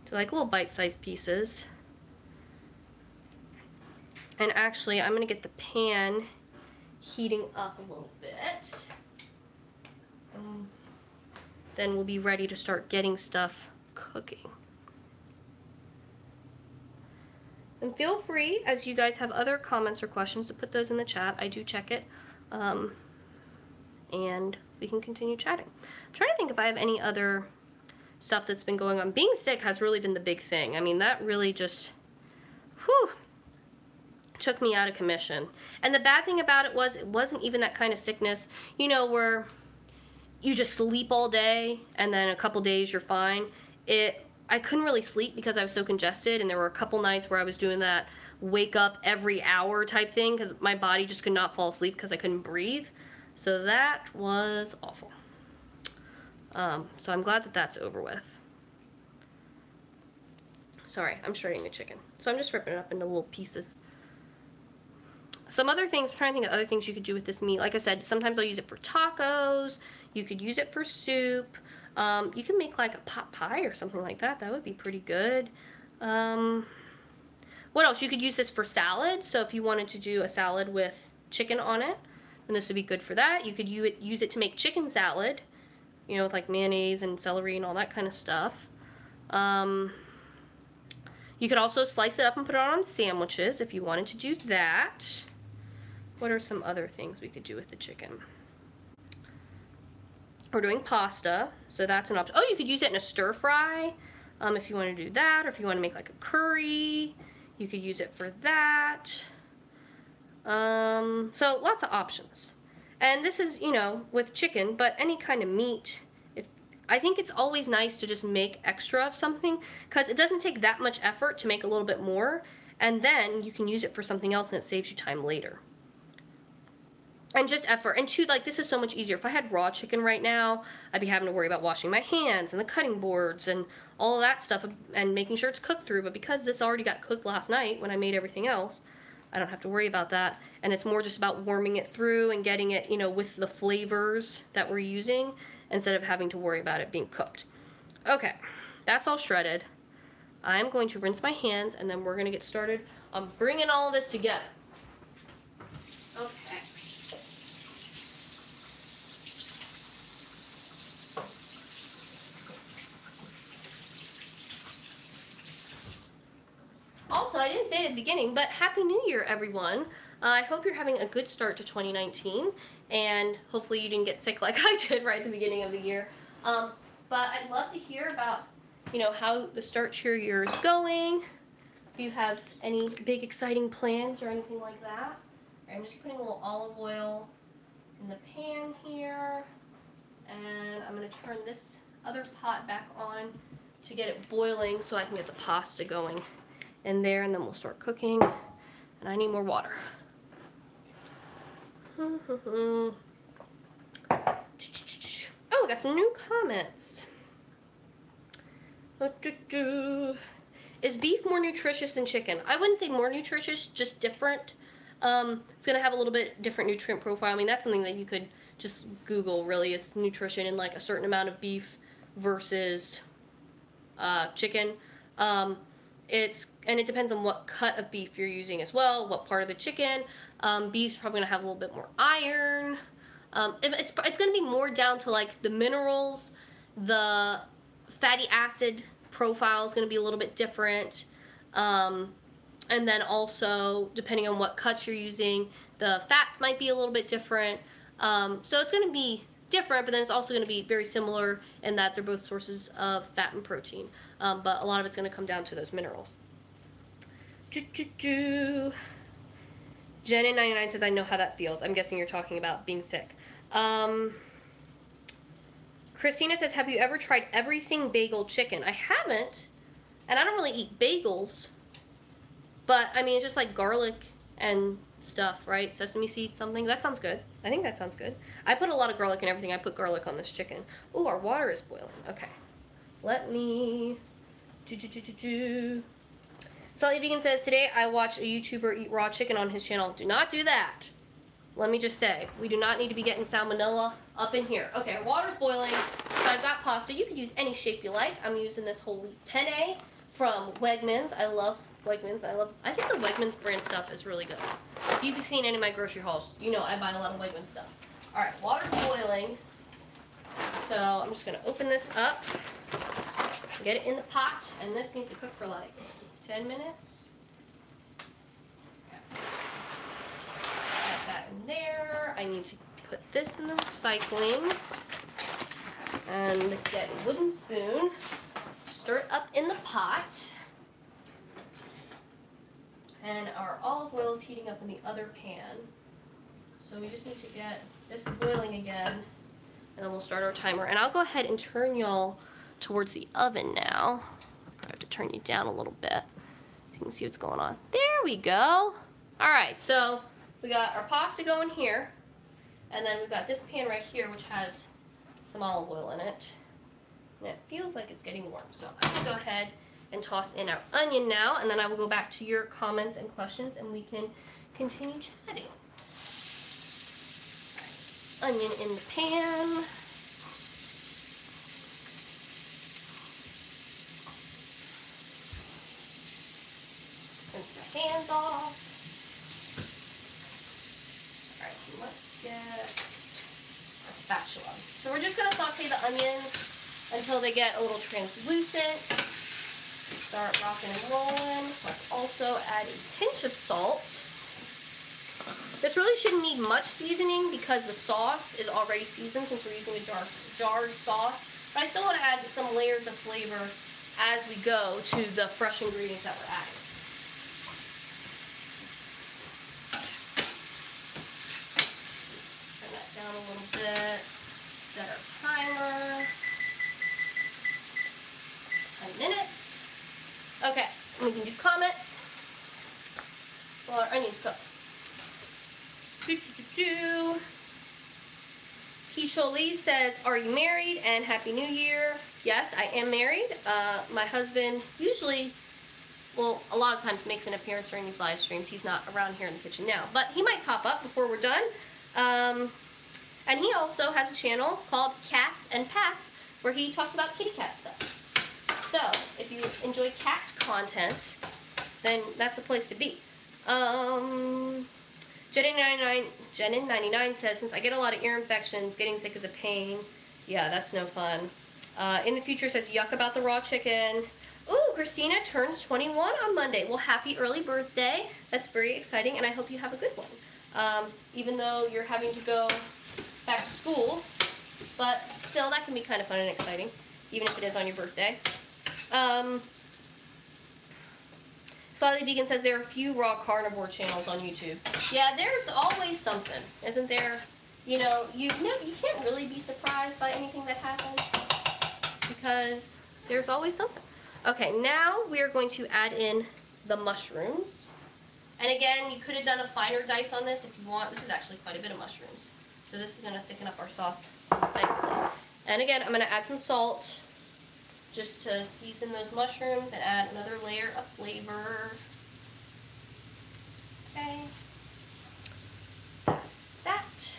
to like little bite-sized pieces. And actually, I'm going to get the pan heating up a little bit. Then we'll be ready to start getting stuff cooking. And feel free, as you guys have other comments or questions, to put those in the chat. I do check it. And we can continue chatting. I'm trying to think if I have any other stuff that's been going on. Being sick has really been the big thing. I mean, that really just, whew, took me out of commission. And the bad thing about it wasn't even that kind of sickness, you know, where you just sleep all day and then a couple days you're fine. I couldn't really sleep because I was so congested, and there were a couple nights where I was doing that wake up every hour type thing because my body just could not fall asleep because I couldn't breathe. So that was awful. So I'm glad that that's over with. Sorry, I'm shredding the chicken. So I'm just ripping it up into little pieces. Some other things, I'm trying to think of other things you could do with this meat. Like I said, sometimes I'll use it for tacos. You could use it for soup. You can make like a pot pie or something like that. That would be pretty good. What else? You could use this for salad. So if you wanted to do a salad with chicken on it, then this would be good for that. You could use it to make chicken salad, you know, with like mayonnaise and celery and all that kind of stuff. You could also slice it up and put it on sandwiches if you wanted to do that. What are some other things we could do with the chicken? We're doing pasta, so that's an option. Oh, you could use it in a stir fry if you want to do that, or if you want to make like a curry, you could use it for that. So lots of options. And this is, you know, with chicken, but any kind of meat. I think it's always nice to just make extra of something because it doesn't take that much effort to make a little bit more, and then you can use it for something else and it saves you time later. And just effort. And two, like, this is so much easier. If I had raw chicken right now, I'd be having to worry about washing my hands and the cutting boards and all of that stuff and making sure it's cooked through. But because this already got cooked last night when I made everything else, I don't have to worry about that. And it's more just about warming it through and getting it, you know, with the flavors that we're using instead of having to worry about it being cooked. Okay, that's all shredded. I'm going to rinse my hands and then we're going to get started on bringing all of this together. Okay. Also, I didn't say it at the beginning, but Happy New Year, everyone. I hope you're having a good start to 2019, and hopefully you didn't get sick like I did right at the beginning of the year. But I'd love to hear about, you know, how the start to your year is going. If you have any big exciting plans or anything like that. I'm just putting a little olive oil in the pan here, and I'm going to turn this other pot back on to get it boiling so I can get the pasta going in there, and then we'll start cooking. And I need more water. Oh, we got some new comments. Is beef more nutritious than chicken? I wouldn't say more nutritious, just different. It's gonna have a little bit different nutrient profile. I mean, that's something that you could just Google, really, is nutrition in like a certain amount of beef versus chicken. And it depends on what cut of beef you're using as well, what part of the chicken. Beef's probably gonna have a little bit more iron. It's gonna be more down to like the minerals, the fatty acid profile is gonna be a little bit different. And then also, depending on what cuts you're using, the fat might be a little bit different. So it's gonna be different, but then it's also gonna be very similar in that they're both sources of fat and protein. But a lot of it's gonna come down to those minerals. Jen in 99 says, I know how that feels. I'm guessing you're talking about being sick. Christina says, have you ever tried everything bagel chicken? I haven't, and I don't really eat bagels, but I mean, it's just like garlic and stuff, right? Sesame seeds, something. That sounds good. I think that sounds good. I put a lot of garlic in everything. I put garlic on this chicken. Oh, our water is boiling. Okay. Let me... Slightly Vegan says, today I watched a YouTuber eat raw chicken on his channel. Do not do that. Let me just say, we do not need to be getting salmonella up in here. Okay, our water's boiling. So I've got pasta. You could use any shape you like. I'm using this whole wheat penne from Wegmans. I love Wegmans. I think the Wegmans brand stuff is really good. If you've seen any of my grocery hauls, you know I buy a lot of Wegmans stuff. All right, water's boiling. So I'm just gonna open this up, get it in the pot, and this needs to cook for like 10 minutes. Okay. Add that in there. I need to put this in the recycling and get a wooden spoon, stir it up in the pot. And our olive oil is heating up in the other pan. So we just need to get this boiling again, and then we'll start our timer. And I'll go ahead and turn y'all towards the oven now. I have to turn you down a little bit so you can see what's going on. There we go. All right, so we got our pasta going here, and then we've got this pan right here, which has some olive oil in it. And it feels like it's getting warm. So I'm gonna go ahead and toss in our onion now, and then I will go back to your comments and questions, and we can continue chatting. Right. Onion in the pan. Rinse my hands off. Alright, let's get a spatula. So we're just going to saute the onions until they get a little translucent. Start rocking and rolling. Let's also add a pinch of salt. This really shouldn't need much seasoning because the sauce is already seasoned since we're using a jarred sauce. But I still want to add some layers of flavor as we go to the fresh ingredients that we're adding. Turn that down a little bit. Set our timer. 10 minutes. Okay, we can do comments while our onions cook. Keisha says, are you married? And Happy New Year. Yes, I am married. My husband usually, well, a lot of times makes an appearance during these live streams. He's not around here in the kitchen now, but he might pop up before we're done. And he also has a channel called Cats and Pats where he talks about kitty cat stuff. So, if you enjoy cat content, then that's a place to be. Jen99 says, since I get a lot of ear infections, getting sick is a pain. Yeah, that's no fun. In the future says, yuck about the raw chicken. Ooh, Christina turns 21 on Monday. Well, happy early birthday. That's very exciting, and I hope you have a good one. Even though you're having to go back to school, but still, that can be kind of fun and exciting, even if it is on your birthday. Slightly Vegan says there are a few raw carnivore channels on YouTube. Yeah, there's always something, isn't there? You know, you can't really be surprised by anything that happens because there's always something. Okay, now we are going to add in the mushrooms. And again, you could have done a finer dice on this if you want. This is actually quite a bit of mushrooms. So this is going to thicken up our sauce nicely. And again, I'm going to add some salt. just to season those mushrooms and add another layer of flavor. Okay. That.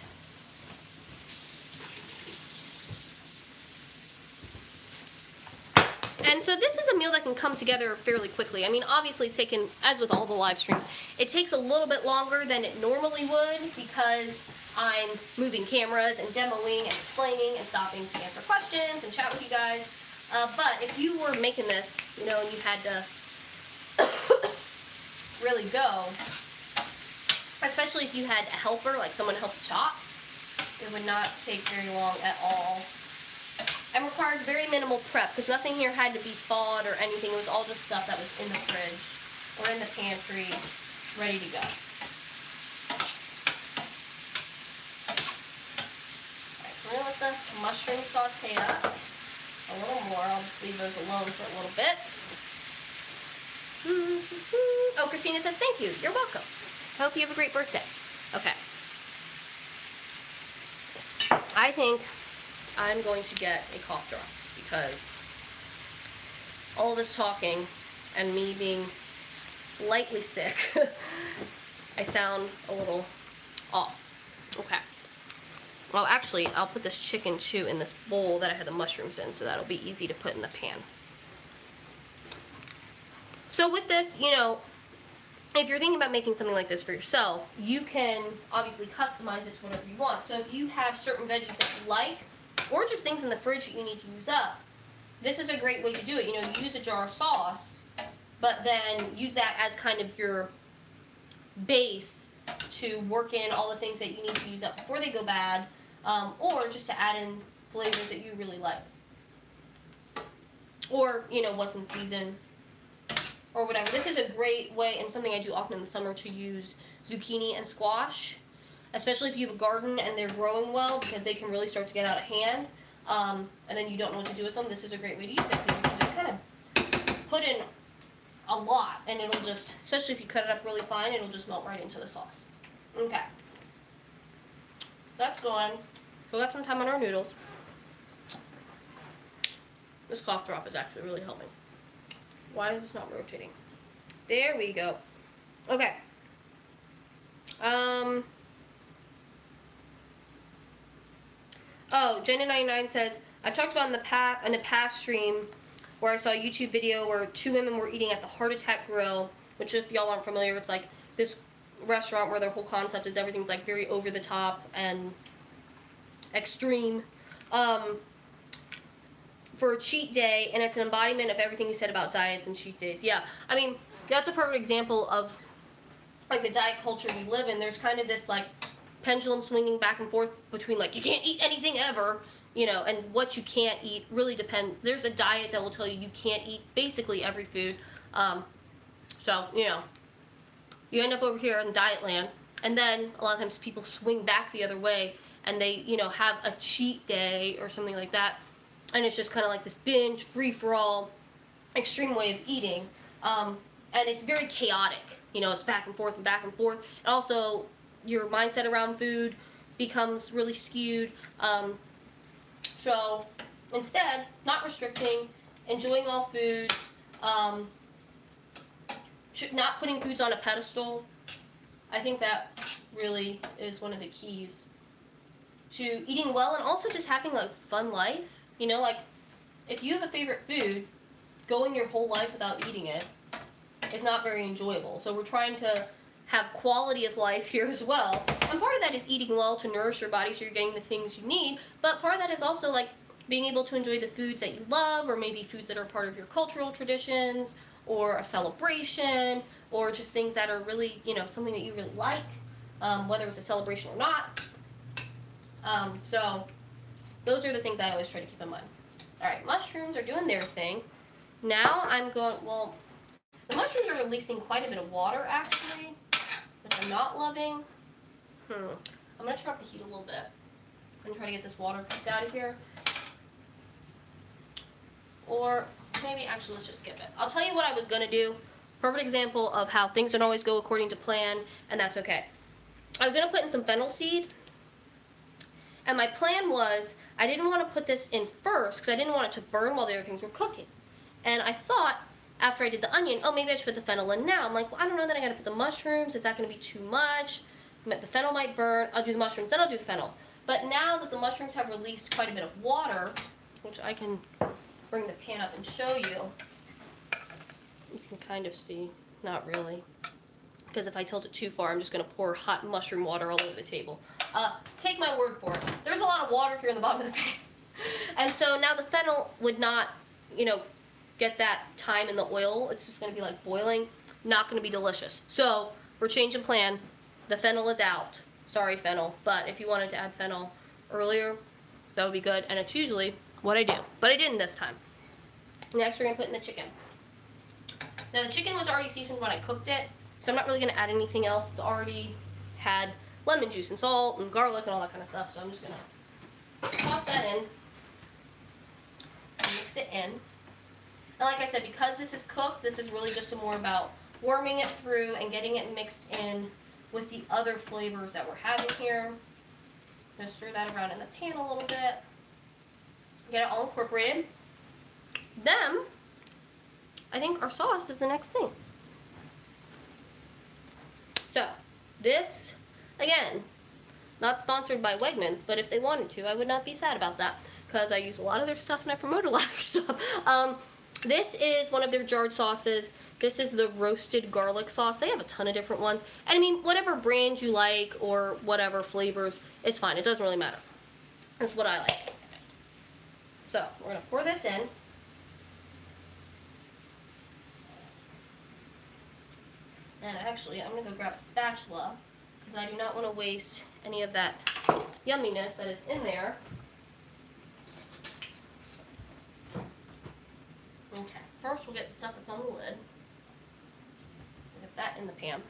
And so this is a meal that can come together fairly quickly. I mean, obviously it's taken, as with all the live streams, it takes a little bit longer than it normally would because I'm moving cameras and demoing and explaining and stopping to answer questions and chat with you guys. But if you were making this, you know, and you had to really go, especially if you had a helper, like someone to help chop, it would not take very long at all. And required very minimal prep because nothing here had to be thawed or anything. It was all just stuff that was in the fridge or in the pantry, ready to go. Alright, so we're going to let the mushrooms saute up a little more. I'll just leave those alone for a little bit. Oh, Christina says, thank you. You're welcome. Hope you have a great birthday. Okay. I think I'm going to get a cough drop because all this talking and me being lightly sick, I sound a little off. Okay. Well, actually, I'll put this chicken too in this bowl that I had the mushrooms in, so that'll be easy to put in the pan. So with this, you know, if you're thinking about making something like this for yourself, you can obviously customize it to whatever you want. So if you have certain veggies that you like, or just things in the fridge that you need to use up, this is a great way to do it. You know, you use a jar of sauce, but then use that as kind of your base to work in all the things that you need to use up before they go bad, or just to add in flavors that you really like. Or, you know, what's in season, or whatever. This is a great way, and something I do often in the summer, to use zucchini and squash, especially if you have a garden and they're growing well, because they can really start to get out of hand, and then you don't know what to do with them. This is a great way to use it, because you can just kind of put in a lot, and it'll just, especially if you cut it up really fine, it'll just melt right into the sauce. Okay. That's going. So we got some time on our noodles. This cough drop is actually really helping. Why is this not rotating? There we go. Okay. Oh, Jenna99 says, I've talked about in the past stream where I saw a YouTube video where 2 women were eating at the Heart Attack Grill, which if y'all aren't familiar, it's like this restaurant where their whole concept is everything's like very over the top and extreme, for a cheat day, and it's an embodiment of everything you said about diets and cheat days. Yeah, I mean, that's a perfect example of like the diet culture we live in. There's kind of this like pendulum swinging back and forth between like you can't eat anything ever, you know, and what you can't eat really depends. There's a diet that will tell you you can't eat basically every food. So, you know, you end up over here in diet land, and then a lot of times people swing back the other way and they, you know, have a cheat day or something like that, and it's just kind of like this binge, free-for-all, extreme way of eating, and it's very chaotic. You know, it's back and forth and back and forth, and also your mindset around food becomes really skewed. So instead, not restricting, enjoying all foods, not putting foods on a pedestal. I think that really is one of the keys to eating well, and also just having a fun life. You know, like if you have a favorite food, going your whole life without eating it is not very enjoyable. So we're trying to have quality of life here as well. And part of that is eating well to nourish your body so you're getting the things you need. But part of that is also like being able to enjoy the foods that you love, or maybe foods that are part of your cultural traditions, or a celebration, or just things that are really, you know, something that you really like, whether it's a celebration or not. So those are the things I always try to keep in mind. All right, mushrooms are doing their thing. Now I'm going, well, the mushrooms are releasing quite a bit of water actually, which I'm not loving. I'm going to turn up the heat a little bit and try to get this water cooked out of here. Or maybe, actually, let's just skip it. I'll tell you what I was going to do. Perfect example of how things don't always go according to plan, and that's okay. I was going to put in some fennel seed, And my plan was, I didn't want to put this in first because I didn't want it to burn while the other things were cooking. And I thought, after I did the onion, oh, maybe I should put the fennel in now. I'm like, well, I don't know, then I gotta put the mushrooms. Is that gonna be too much? The fennel might burn. I'll do the mushrooms, then I'll do the fennel. But now that the mushrooms have released quite a bit of water, which I can bring the pan up and show you, you can kind of see, not really. Because if I tilt it too far, I'm just gonna pour hot mushroom water all over the table. Take my word for it. There's a lot of water here in the bottom of the pan. And so now the fennel would not, you know, get that time in the oil. It's just gonna be like boiling, not gonna be delicious. So we're changing plan. The fennel is out. Sorry, fennel, but if you wanted to add fennel earlier, that would be good. And it's usually what I do, but I didn't this time. Next, we're gonna put in the chicken. Now the chicken was already seasoned when I cooked it, so I'm not really gonna add anything else. It's already had lemon juice and salt and garlic and all that kind of stuff, so I'm just gonna toss that in and mix it in. And like I said, because this is cooked, this is really just more about warming it through and getting it mixed in with the other flavors that we're having here. Just stir that around in the pan a little bit. Get it all incorporated. Then, I think our sauce is the next thing. So, this, again, not sponsored by Wegmans, but if they wanted to, I would not be sad about that, because I use a lot of their stuff and I promote a lot of their stuff. This is one of their jarred sauces. This is the roasted garlic sauce. They have a ton of different ones. And I mean, whatever brand you like or whatever flavors is fine. It doesn't really matter. That's what I like. So, we're going to pour this in. And actually, I'm going to go grab a spatula because I do not want to waste any of that yumminess that is in there. Okay, first we'll get the stuff that's on the lid. Get that in the pan.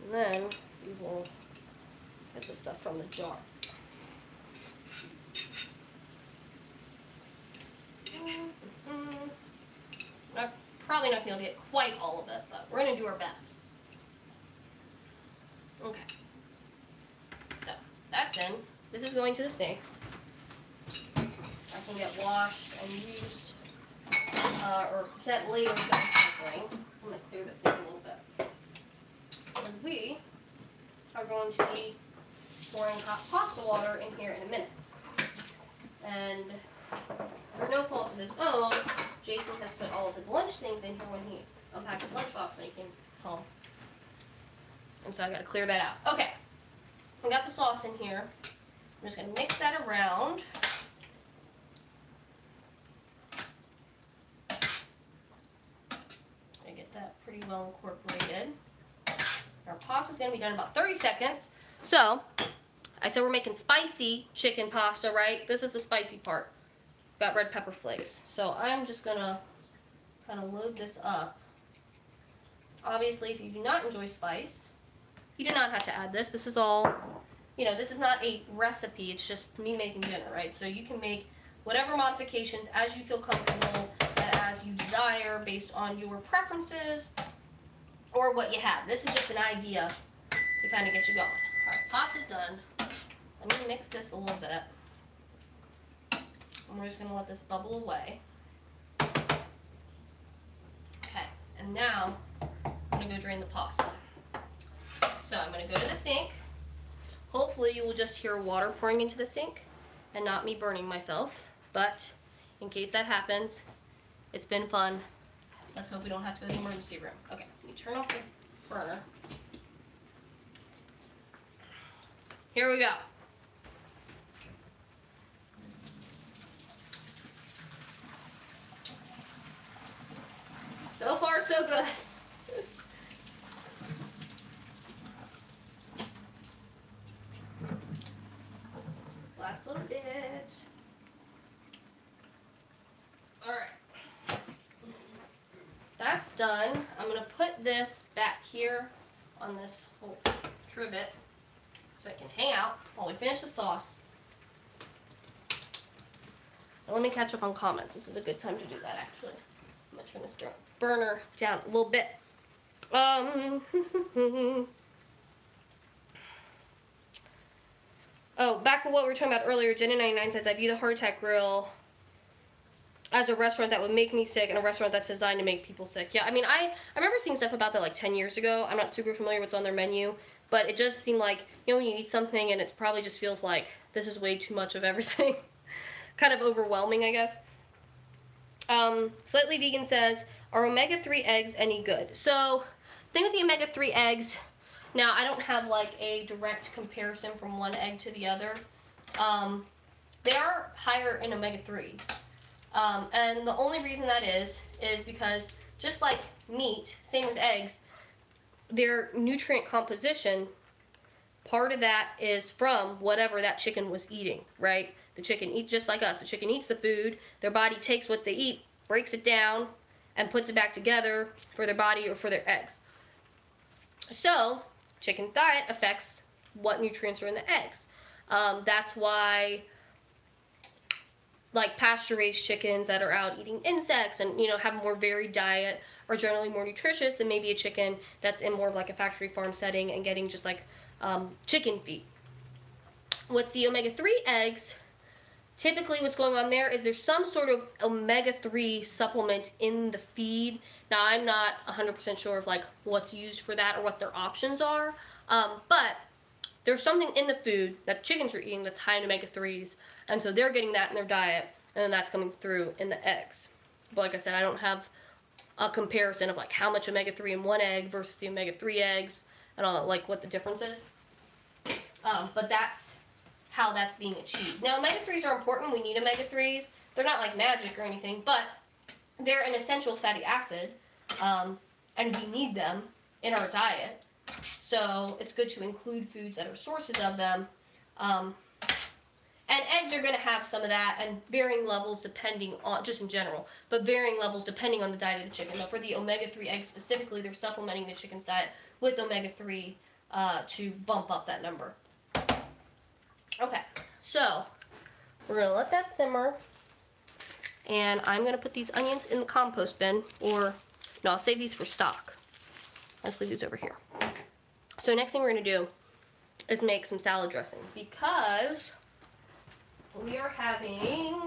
And then we will get the stuff from the jar. I'm probably not going to be able to get quite all of it, but we're going to do our best. Okay. So, that's in. This is going to the sink. That can get washed and used or set later for recycling. I'm going to clear the sink a little bit. And we are going to be pouring hot pasta water in here in a minute. And for no fault of his own, Jason has put all of his lunch things in here when he unpacked his lunchbox when he came home. And so I gotta clear that out. Okay, I got the sauce in here. I'm just gonna mix that around. I get that pretty well incorporated. Our pasta's gonna be done in about 30 seconds. So, I said we're making spicy chicken pasta, right? This is the spicy part. Got red pepper flakes. So I'm just gonna kind of load this up. Obviously, if you do not enjoy spice, you do not have to add this. This is all, you know, this is not a recipe. It's just me making dinner, right? So you can make whatever modifications as you feel comfortable, as you desire, based on your preferences or what you have. This is just an idea to kind of get you going. All right, pasta's done. Let me mix this a little bit. And we're just going to let this bubble away. Okay, and now I'm going to go drain the pasta. So I'm going to go to the sink. Hopefully you will just hear water pouring into the sink and not me burning myself. But in case that happens, it's been fun. Let's hope we don't have to go to the emergency room. Okay, let me turn off the burner. Here we go. So far, so good. Last little bit. All right. That's done. I'm going to put this back here on this whole trivet so it can hang out while we finish the sauce. And let me catch up on comments. This is a good time to do that, actually. I'm going to turn this burner down a little bit. Oh, back to what we were talking about earlier, Jenna99 says, I view the Heart Attack Grill as a restaurant that would make me sick and a restaurant that's designed to make people sick. Yeah, I mean, I remember seeing stuff about that like 10 years ago. I'm not super familiar with what's on their menu, but it just seemed like, you know, when you eat something and it probably just feels like this is way too much of everything. Kind of overwhelming, I guess. Slightly Vegan says, are omega-3 eggs any good? So, the thing with the omega-3 eggs, now I don't have like a direct comparison from one egg to the other. They are higher in omega-3s. And the only reason that is because just like meat, same with eggs, their nutrient composition, part of that is from whatever that chicken was eating, right? The chicken eats just like us. The chicken eats the food, their body takes what they eat, breaks it down, and puts it back together for their body or for their eggs. So, chicken's diet affects what nutrients are in the eggs. That's why like pasture-raised chickens that are out eating insects and, you know, have a more varied diet are generally more nutritious than maybe a chicken that's in more of like a factory farm setting and getting just like chicken feed. With the omega-3 eggs, typically what's going on there is there's some sort of omega-3 supplement in the feed. Now, I'm not 100% sure of like what's used for that or what their options are, but there's something in the food that chickens are eating that's high in omega-3s, and so they're getting that in their diet, and then that's coming through in the eggs. But like I said, I don't have a comparison of like how much omega-3 in one egg versus the omega-3 eggs and all that, like what the difference is. But that's how that's being achieved. Now, omega-3s are important. We need omega-3s. They're not like magic or anything, but they're an essential fatty acid, and we need them in our diet. So it's good to include foods that are sources of them. And eggs are going to have some of that, and varying levels depending on, just in general, but varying levels depending on the diet of the chicken. Now, for the omega-3 eggs specifically, they're supplementing the chicken's diet with omega-3 to bump up that number. Okay, so we're going to let that simmer, and I'm going to put these onions in the compost bin, or no, I'll save these for stock. Let's leave these over here. So next thing we're going to do is make some salad dressing, because we are having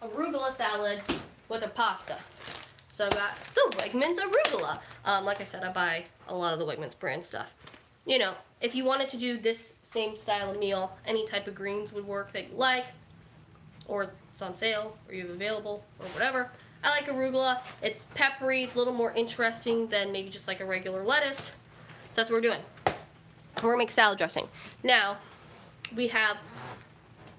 arugula salad with a pasta. So I've got the Wegmans arugula. Like I said, I buy a lot of the Wegmans brand stuff. You know, if you wanted to do this same style of meal, any type of greens would work that you like, or it's on sale, or you have available, or whatever. I like arugula. It's peppery. It's a little more interesting than maybe just like a regular lettuce. So that's what we're doing. We're going to make salad dressing. Now, we have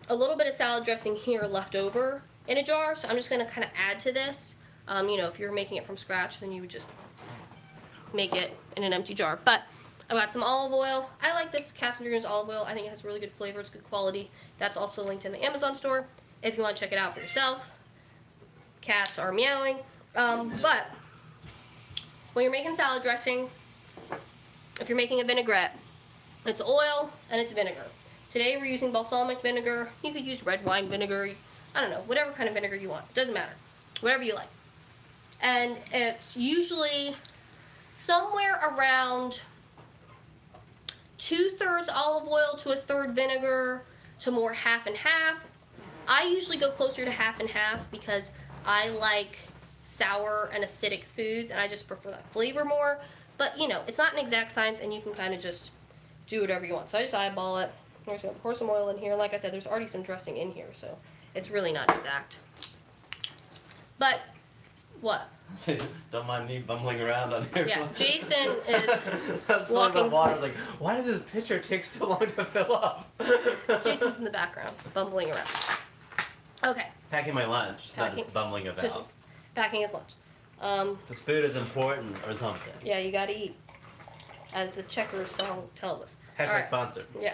a little bit of salad dressing here left over in a jar, so I'm just going to kind of add to this. You know, if you're making it from scratch, then you would just make it in an empty jar. But I've got some olive oil. I like this Castle Green's olive oil. I think it has really good flavor. It's good quality. That's also linked in the Amazon store if you want to check it out for yourself. Cats are meowing. But when you're making salad dressing, if you're making a vinaigrette, it's oil and it's vinegar. Today we're using balsamic vinegar. You could use red wine vinegar. I don't know, whatever kind of vinegar you want. It doesn't matter. Whatever you like. And it's usually somewhere around 2/3 olive oil to 1/3 vinegar to more half and half. I usually go closer to half and half because I like sour and acidic foods and I just prefer that flavor more. But, you know, it's not an exact science and you can kind of just do whatever you want. So I just eyeball it. I'm just going to pour some oil in here. Like I said, there's already some dressing in here, so it's really not exact. But, what? Don't mind me bumbling around on here. Yeah, Jason is That's walking. water. I was like, why does this pitcher take so long to fill up? Jason's in the background, bumbling around. Okay. Packing my lunch, not just bumbling Just about. packing his lunch. Because food is important or something. Yeah, you gotta eat, as the Checkers song tells us. Hashtag sponsor. Yeah.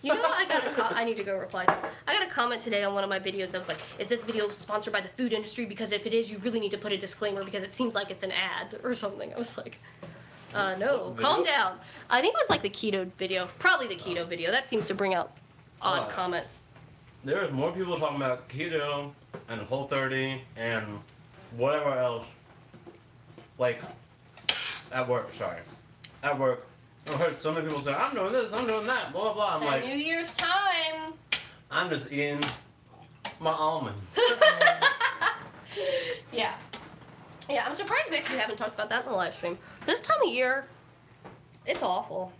You know what I need to go reply to? I got a comment today on one of my videos that was like, is this video sponsored by the food industry? Because if it is, you really need to put a disclaimer because it seems like it's an ad or something. I was like, no, calm down. I think it was like the keto video. Probably the keto video. That seems to bring out odd comments. There are more people talking about keto and Whole30 and whatever else. Like, at work, sorry. At work, I've heard so many people say, I'm doing this, I'm doing that, blah, blah, blah. I'm It's like, New Year's time. I'm just eating my almonds. Yeah. Yeah, I'm surprised we actually haven't talked about that in the live stream. This time of year, it's awful.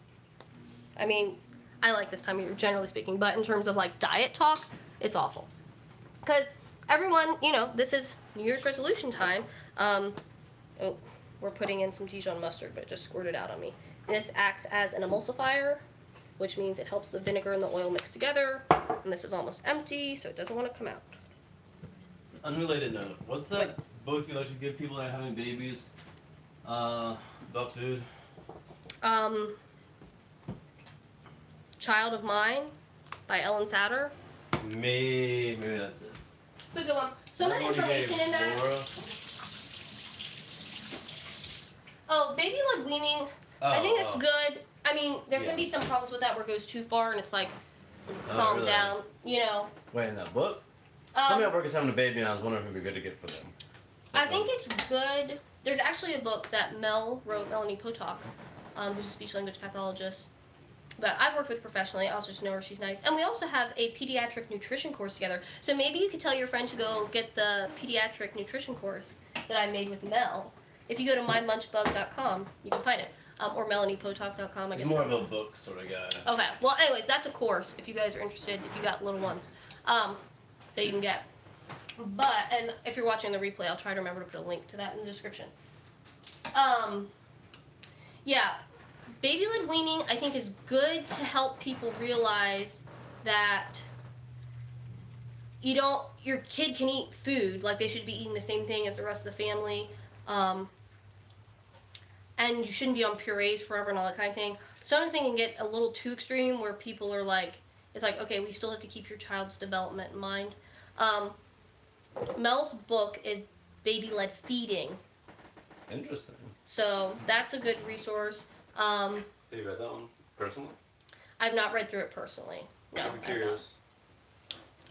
I mean, I like this time of year, generally speaking, but in terms of like diet talk, it's awful. Because everyone, you know, this is New Year's resolution time. Oh, we're putting in some Dijon mustard, but it just squirted out on me. This acts as an emulsifier, which means it helps the vinegar and the oil mix together. And this is almost empty, so it doesn't want to come out. Unrelated note, what's that book you like to give people that are having babies? About food? Child of Mine by Ellen Satter. Maybe that's it. It's a good one. Some of the information in that. Laura? Oh, baby led weaning. I think it's good. I mean, there can be some problems with that where it goes too far and it's like, calm really? down, you know. Wait, in that book? Somebody at work is having a baby, and I was wondering if it would be good to get for them. I think it's good. There's actually a book that Mel wrote, Melanie Potok, who's a speech language pathologist. But I've worked with professionally. I also just know her. She's nice. And we also have a pediatric nutrition course together. So maybe you could tell your friend to go get the pediatric nutrition course that I made with Mel. If you go to mymunchbug.com, you can find it. Or melaniepotok.com, I guess. He's more of a book sort of guy. Okay. Well, anyways, that's a course if you guys are interested, if you got little ones, that you can get. But, and if you're watching the replay, I'll try to remember to put a link to that in the description. Yeah, baby-led weaning, I think, is good to help people realize that your kid can eat food, like they should be eating the same thing as the rest of the family, and you shouldn't be on purees forever and all that kind of thing. Sometimes they can get a little too extreme where people are like, it's like, okay, we still have to keep your child's development in mind. Mel's book is Baby-Led Feeding. Interesting. So that's a good resource. Have you read that one personally? I've not read through it personally. No, I'm curious.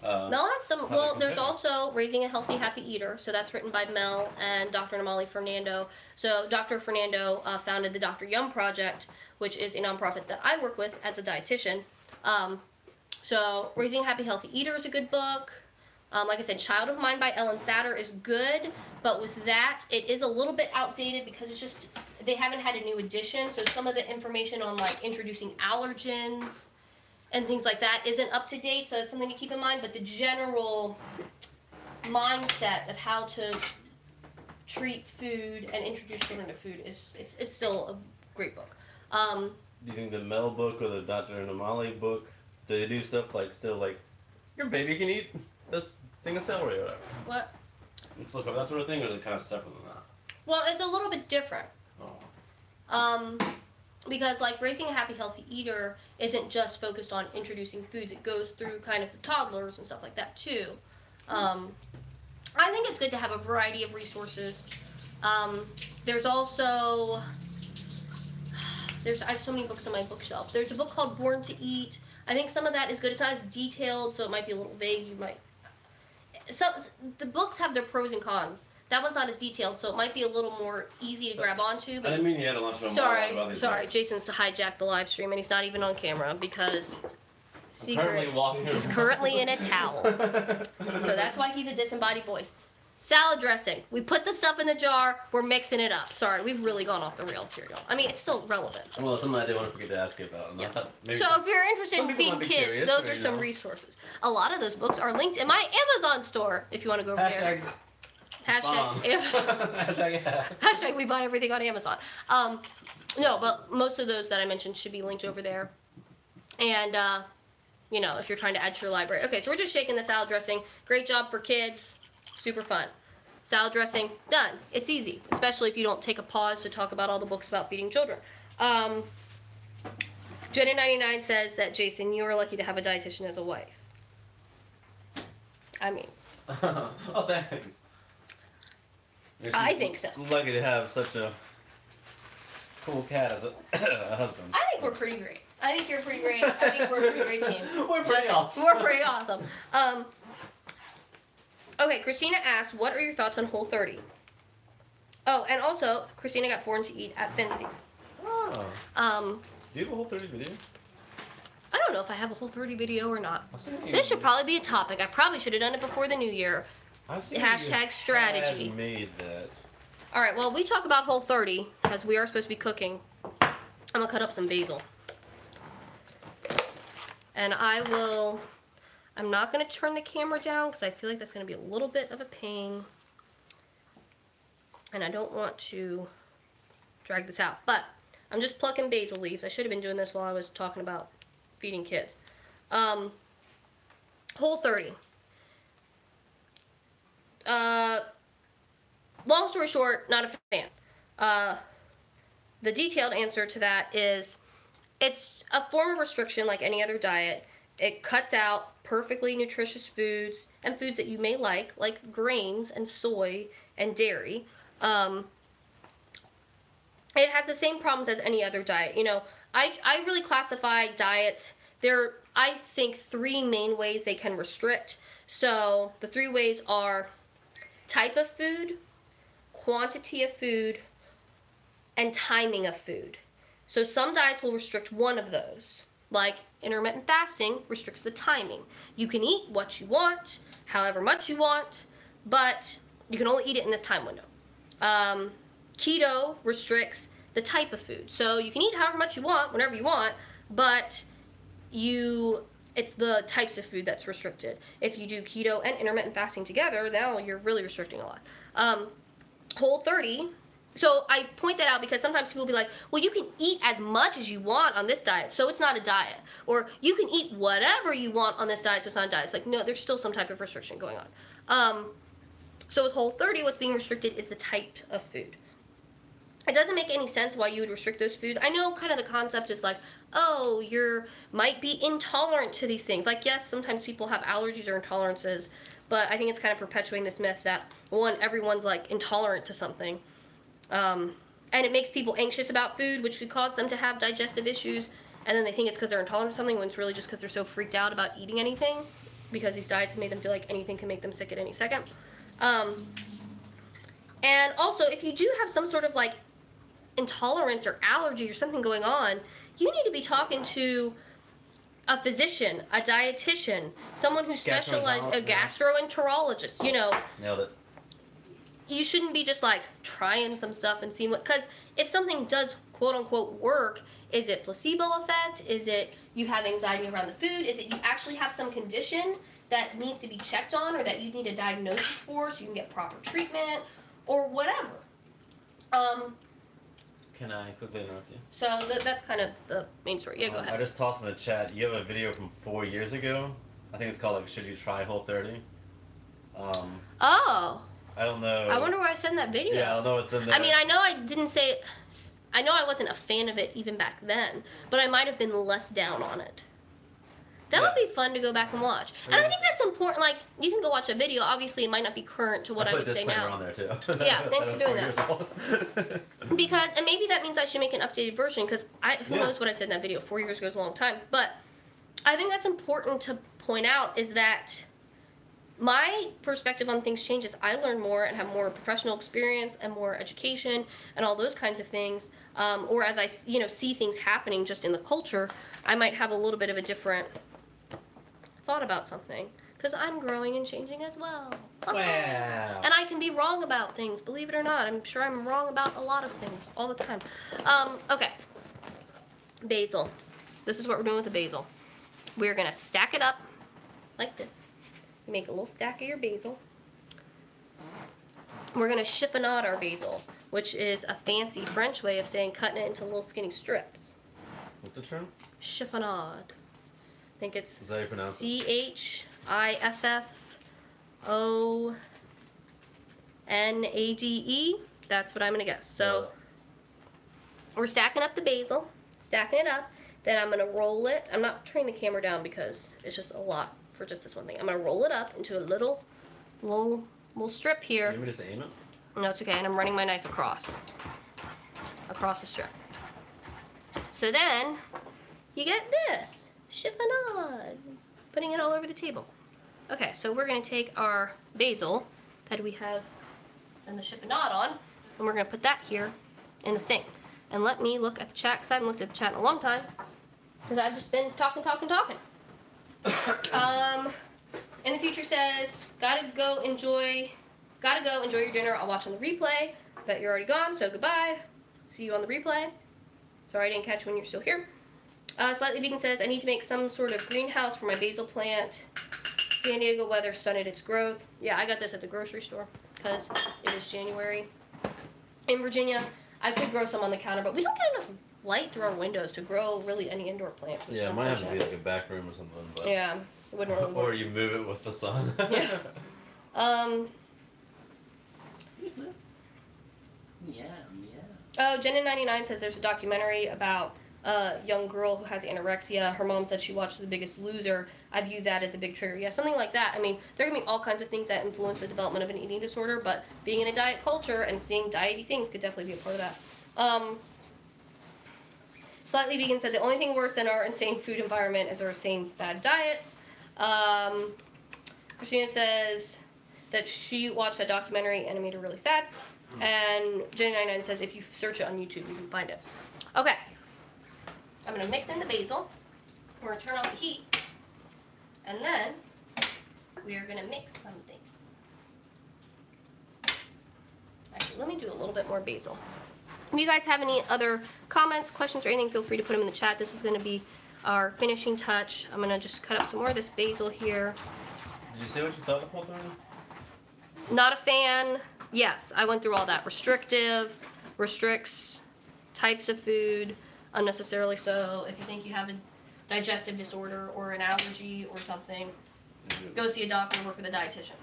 Mel has some, well, there's also Raising a Healthy Happy Eater. So that's written by Mel and Dr. Namali Fernando. So Dr. Fernando founded the Dr. Yum Project, which is a nonprofit that I work with as a dietitian. So Raising a Happy Healthy Eater is a good book. Like I said, Child of Mine by Ellen Satter is good, but with that, it is a little bit outdated because it's just, they haven't had a new edition, so some of the information on like introducing allergens and things like that isn't up to date, so that's something to keep in mind, but the general mindset of how to treat food and introduce children to food is, it's still a great book. Do you think the Mel book or the Dr. Namali book, do they do stuff like still like, your baby can eat this thing of celery or whatever? What? Let's look up that sort of thing, or is it kind of separate than that? Well, it's a little bit different. Oh. Because like Raising a Happy Healthy Eater isn't just focused on introducing foods, it goes through kind of the toddlers and stuff like that too. I think it's good to have a variety of resources. There's also, I have so many books on my bookshelf. There's a book called Born to Eat. I think some of that is good. It's not as detailed, so it might be a little vague. The books have their pros and cons. That one's not as detailed, so it might be a little more easy to grab onto. But I didn't mean you had to launch on sorry, Jason's hijacked the live stream, and he's not even on camera because Secret is currently in a towel. So that's why he's a disembodied voice. Salad dressing. We put the stuff in the jar. We're mixing it up. Sorry, we've really gone off the rails here, y'all. I mean, it's still relevant. Well, it's something I did want to forget to ask you about. Yeah. Maybe So if you're interested in feeding kids, those are some resources. A lot of those books are linked in my Amazon store if you want to go over there. Hashtag Amazon. Hashtag we buy everything on Amazon. No, but most of those that I mentioned should be linked over there. And, you know, if you're trying to add to your library. Okay, so we're just shaking the salad dressing. Great job for kids. Super fun. Salad dressing, done. It's easy, especially if you don't take a pause to talk about all the books about feeding children. Jenna99 says that, Jason, you are lucky to have a dietitian as a wife. I mean. Oh, thanks. I think so. I'm lucky to have such a cool cat as a husband. I think we're pretty great. I think you're pretty great. I think we're a pretty great team. We're pretty awesome. We're pretty awesome. Okay, Christina asked, what are your thoughts on Whole30? Oh, and also, Christina got Born to Eat at Vinci. Oh. Do you have a Whole30 video? I don't know if I have a Whole30 video or not. You This should probably be a topic. I probably should have done it before the new year. Hashtag strategy. You made that. All right, well, we talk about Whole30 because we are supposed to be cooking. I'm gonna cut up some basil. And I'm not gonna turn the camera down because I feel like that's gonna be a little bit of a pain. And I don't want to drag this out, but I'm just plucking basil leaves. I should have been doing this while I was talking about feeding kids. Whole30. Long story short, not a fan. The detailed answer to that is it's a form of restriction like any other diet. It cuts out perfectly nutritious foods and foods that you may like grains and soy and dairy. It has the same problems as any other diet. You know, I really classify diets. There are, I think, 3 main ways they can restrict. So the 3 ways are type of food, quantity of food, and timing of food. So some diets will restrict one of those. Like intermittent fasting restricts the timing. You can eat what you want, however much you want, but you can only eat it in this time window. Keto restricts the type of food. So you can eat however much you want, whenever you want, but it's the types of food that's restricted. If you do keto and intermittent fasting together, now you're really restricting a lot. Whole30, so I point that out because sometimes people will be like, well, you can eat as much as you want on this diet, so it's not a diet. Or you can eat whatever you want on this diet, so it's not a diet. It's like, no, there's still some type of restriction going on. So with Whole30, what's being restricted is the type of food. It doesn't make any sense why you would restrict those foods. I know kind of the concept is like, oh, you might be intolerant to these things. Like, yes, sometimes people have allergies or intolerances, but I think it's kind of perpetuating this myth that, one, everyone's like intolerant to something. And it makes people anxious about food, which could cause them to have digestive issues. And then they think it's because they're intolerant to something when it's really just because they're so freaked out about eating anything, because these diets have made them feel like anything can make them sick at any second. And also, if you do have some sort of like intolerance or allergy or something going on, you need to be talking to a physician, a dietitian, someone who specializes, a gastroenterologist, you know. Nailed it. You shouldn't be just like trying some stuff and seeing what, because if something does quote unquote work, is it placebo effect? Is it you have anxiety around the food? Is it you actually have some condition that needs to be checked on or that you need a diagnosis for so you can get proper treatment or whatever? Can I quickly interrupt you? So that's kind of the main story. Yeah, go ahead. I just tossed in the chat. You have a video from 4 years ago. I think it's called like, should you try Whole30? Oh. I don't know. I wonder where I said in that video. Yeah, I don't know what's in there. I mean, I know I didn't say. I know I wasn't a fan of it even back then, but I might have been less down on it. That would be fun to go back and watch. And I think that's important. Like, you can go watch a video. Obviously, it might not be current to what I would say now. On there too. Yeah, thanks for doing that. Because, and maybe that means I should make an updated version, because who knows what I said in that video. 4 years ago is a long time. But I think that's important to point out, is that my perspective on things changes. I learn more and have more professional experience and more education and all those kinds of things. Or as I, see things happening just in the culture, I might have a little bit of a different thought about something, because I'm growing and changing as well. Wow. And I can be wrong about things, believe it or not. I'm sure I'm wrong about a lot of things all the time. Okay. Basil. This is what we're doing with the basil. We're gonna stack it up like this. You make a little stack of your basil. We're gonna chiffonade our basil, which is a fancy French way of saying cutting it into little skinny strips. What's the term? Chiffonade. I think it's CHIFFONADE. That's what I'm gonna guess. So we're stacking up the basil, stacking it up. Then I'm gonna roll it. I'm not turning the camera down because it's just a lot for just this one thing. I'm gonna roll it up into a little strip here. You want me to just aim it? No, it's okay. And I'm running my knife across the strip. So then you get this. Chiffonade. Putting it all over the table. Okay, so we're going to take our basil that we have done the chiffonade on, and we're going to put that here in the thing. and let me look at the chat, because I haven't looked at the chat in a long time. Because I've just been talking. In the future says, gotta go enjoy your dinner. I'll watch on the replay. Bet you're already gone, so goodbye. See you on the replay. Sorry I didn't catch you when you're still here. Slightly Vegan says, I need to make some sort of greenhouse for my basil plant. San Diego weather stunted its growth. Yeah, I got this at the grocery store because it is January. In Virginia, I could grow some on the counter, but we don't get enough light through our windows to grow really any indoor plants. Yeah, it might have to be like a back room or something. But yeah, it wouldn't really work. Or you move it with the sun. Yeah. Oh, Jenna99 says there's a documentary about a young girl who has anorexia. Her mom said she watched The Biggest Loser. I view that as a big trigger. Yeah, something like that. I mean, there can be all kinds of things that influence the development of an eating disorder, but being in a diet culture and seeing diety things could definitely be a part of that. Slightly Vegan said the only thing worse than our insane food environment is our insane fad diets. Christina says that she watched that documentary and it made her really sad. And Jenny99 says if you search it on YouTube, you can find it. Okay. I'm going to mix in the basil. We're going to turn off the heat. And then we are going to mix some things. Actually, let me do a little bit more basil. If you guys have any other comments, questions, or anything, feel free to put them in the chat. This is going to be our finishing touch. I'm going to just cut up some more of this basil here. Did you say what you thought of Whole 30? Not a fan. Yes, I went through all that. Restrictive, restricts types of food, unnecessarily so. If you think you have a digestive disorder or an allergy or something, go see a doctor, work with a dietitian.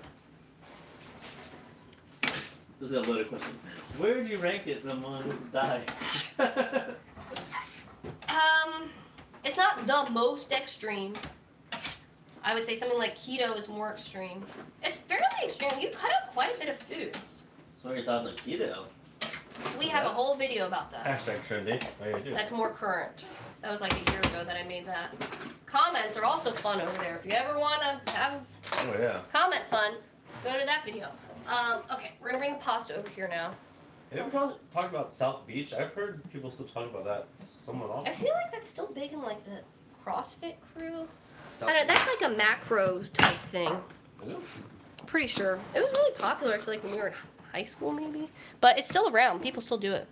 This is a loaded question. Where would you rank it among diets? It's not the most extreme. I would say something like keto is more extreme. It's fairly extreme. You cut out quite a bit of foods. So what are your thoughts on keto? We have a whole video about that. Hashtag trendy. Oh, yeah, I do. That's more current. That was like a year ago that I made that. Comments are also fun over there. If you ever want to have comment fun, go to that video. Okay, we're going to bring the pasta over here now. Have you ever talked about South Beach? I've heard people still talk about that somewhat often. I feel like that's still big in like the CrossFit crew. South I don't know, that's like a macro type thing. Beach. Pretty sure. It was really popular, I feel like, when we were in high school, maybe. But it's still around. People still do it.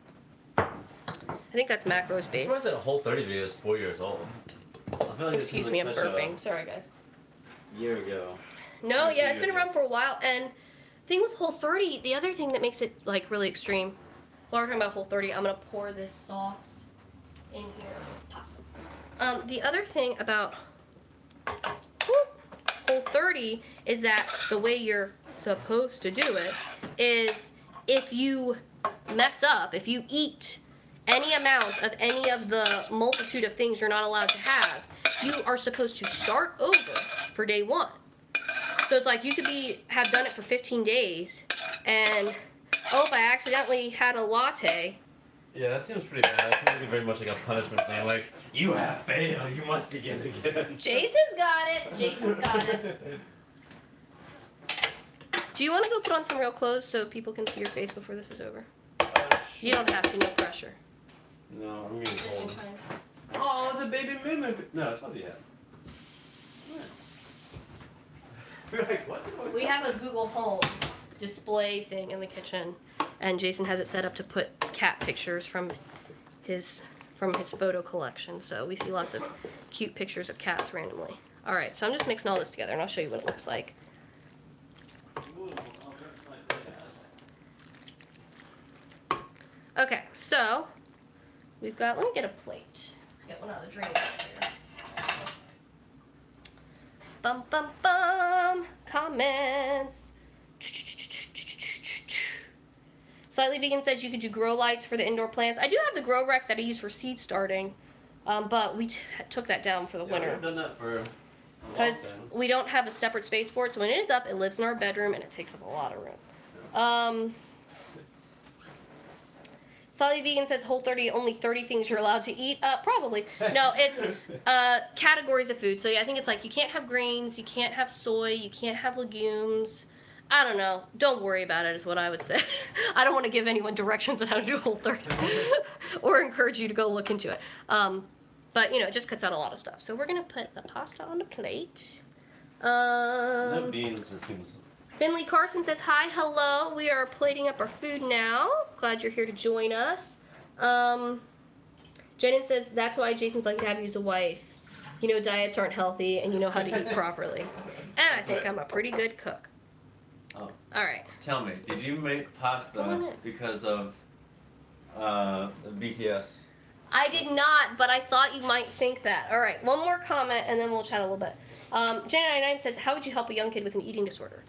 I think that's macros based. I'm surprised that Whole 30 video is 4 years old. I feel like Excuse me, I'm burping. Sorry, guys. a year ago. No, yeah, it's been around for a while. And the thing with Whole 30, the other thing that makes it like really extreme, while we're talking about Whole 30, I'm going to pour this sauce in here with pasta. The other thing about Whole 30 is that the way you're supposed to do it is if you mess up, if you eat any amount of any of the multitude of things you're not allowed to have, you are supposed to start over for day one. So it's like you could have done it for 15 days and, oh, if I accidentally had a latte. Yeah, that seems pretty bad. That seems like very much like a punishment thing. Like, you have failed, you must begin again. Jason's got it. Jason's got it. Do you want to go put on some real clothes so people can see your face before this is over? You don't have to, no pressure. No, I'm getting cold. Oh, it's a baby moo. No, it's fuzzy hat. We're like, what? We have a Google Home display thing in the kitchen, and Jason has it set up to put cat pictures from his photo collection. So we see lots of cute pictures of cats randomly. All right, so I'm just mixing all this together, and I'll show you what it looks like. Okay, so we've got, let me get a plate. Get one out of the drain here. Bum, bum, bum. Comments. Slightly Vegan says you could do grow lights for the indoor plants. I do have the grow rack that I use for seed starting, but we took that down for the winter. I've done that for because we don't have a separate space for it, so when it is up, it lives in our bedroom and it takes up a lot of room. Slightly Vegan says Whole 30, only 30 things you're allowed to eat. Probably. No, it's categories of food. So yeah, I think it's like you can't have grains, you can't have soy, you can't have legumes. I don't know. Don't worry about it is what I would say. I don't want to give anyone directions on how to do Whole30 or encourage you to go look into it. But, you know, it just cuts out a lot of stuff. So we're going to put the pasta on the plate. No beans just seems... Finley Carson says, hi, hello. We are plating up our food now. Glad you're here to join us. Jenin says, that's why Jason's lucky to have you as a wife. You know diets aren't healthy, and you know how to eat properly. And I think I'm a pretty good cook. Oh. All right. Tell me, did you make pasta because of BTS? I did not, but I thought you might think that. All right, one more comment, and then we'll chat a little bit. Janet99 says, how would you help a young kid with an eating disorder?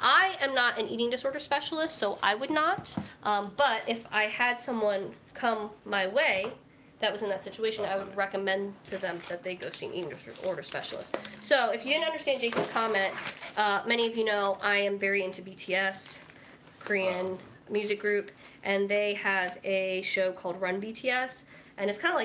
I am not an eating disorder specialist, so I would not. But if I had someone come my way that was in that situation, I would recommend to them that they go see an eating disorder specialist. So if you didn't understand Jason's comment, many of you know I am very into BTS, Korean music group, and they have a show called Run BTS. And it's kind of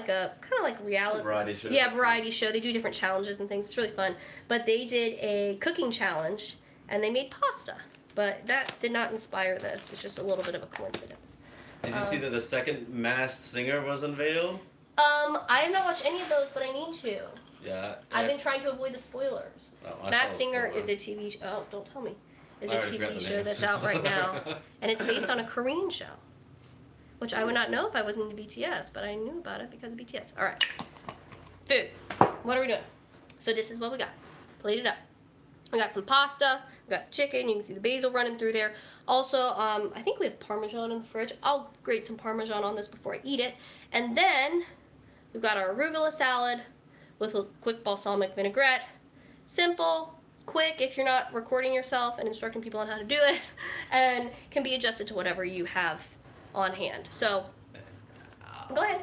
like reality variety show. Yeah, variety show. They do different challenges and things. It's really fun. But they did a cooking challenge, and they made pasta. But that did not inspire this. It's just a little bit of a coincidence. Did you see that the second Masked Singer was unveiled? I have not watched any of those, but I need to. Yeah. I've been trying to avoid the spoilers. Oh, Masked Singer is a TV show. Oh, don't tell me. Is a TV show names. that's out right now, and it's based on a Korean show, which I would not know if I wasn't into BTS, but I knew about it because of BTS. All right, food. What are we doing? So this is what we got. Plate it up. We got some pasta. We got chicken. You can see the basil running through there. Also, I think we have Parmesan in the fridge. I'll grate some Parmesan on this before I eat it. And then we've got our arugula salad with a quick balsamic vinaigrette. Simple, quick if you're not recording yourself and instructing people on how to do it, and can be adjusted to whatever you have on hand. So, go ahead.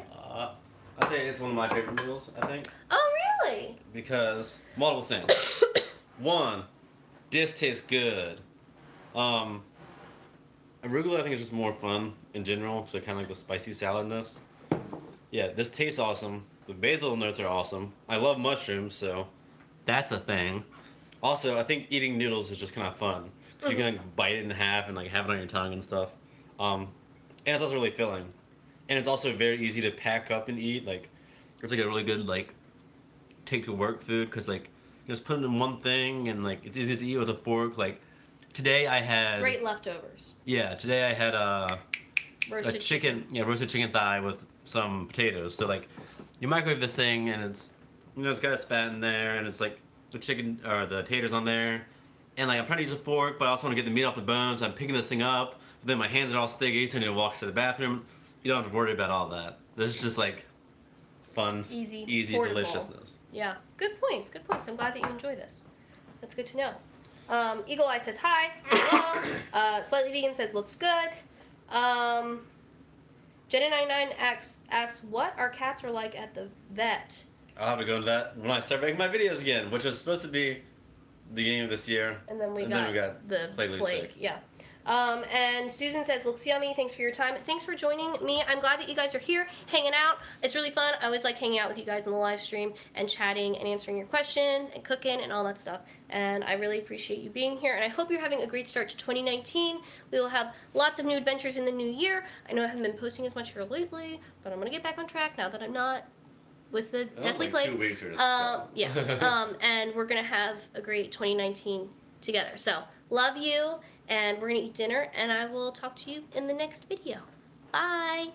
I'd say it's one of my favorite meals, I think. Oh, really? Because, multiple things. One, this tastes good. Arugula I think is just more fun in general, so kind of like the spicy saladness. Yeah, this tastes awesome. The basil notes are awesome. I love mushrooms, so that's a thing. Also, I think eating noodles is just kind of fun. So you can like, bite it in half and like have it on your tongue and stuff. And it's also really filling. And it's also very easy to pack up and eat. Like, it's like a really good like take to work food because like you just put it in one thing and like it's easy to eat with a fork. Like today I had great leftovers. Yeah, today I had roasted a chicken thigh with some potatoes. So like you microwave this thing and it's it's got its fat in there and it's like the chicken or the taters on there. And like I'm trying to use a fork, but I also want to get the meat off the bone, so I'm picking this thing up. But then my hands are all sticky, so I need to walk to the bathroom. You don't have to worry about all that. This is just like fun, easy portable deliciousness. Yeah, good points, good points. I'm glad that you enjoy this. That's good to know. Eagle Eye says hi. Hello. Slightly Vegan says looks good. Jenna99 asks what our cats are like at the vet. I'll have to go into that when I start making my videos again, which was supposed to be beginning of this year. And then we got the plague. Yeah. And Susan says, looks yummy. Thanks for your time. Thanks for joining me. I'm glad that you guys are here hanging out. It's really fun. I always like hanging out with you guys on the live stream and chatting and answering your questions and cooking and all that stuff. And I really appreciate you being here. And I hope you're having a great start to 2019. We will have lots of new adventures in the new year. I know I haven't been posting as much here lately, but I'm going to get back on track now that I'm not with the Deathly Plague. 2 weeks or just yeah. And we're going to have a great 2019 together. So, love you. And we're going to eat dinner, and I will talk to you in the next video. Bye!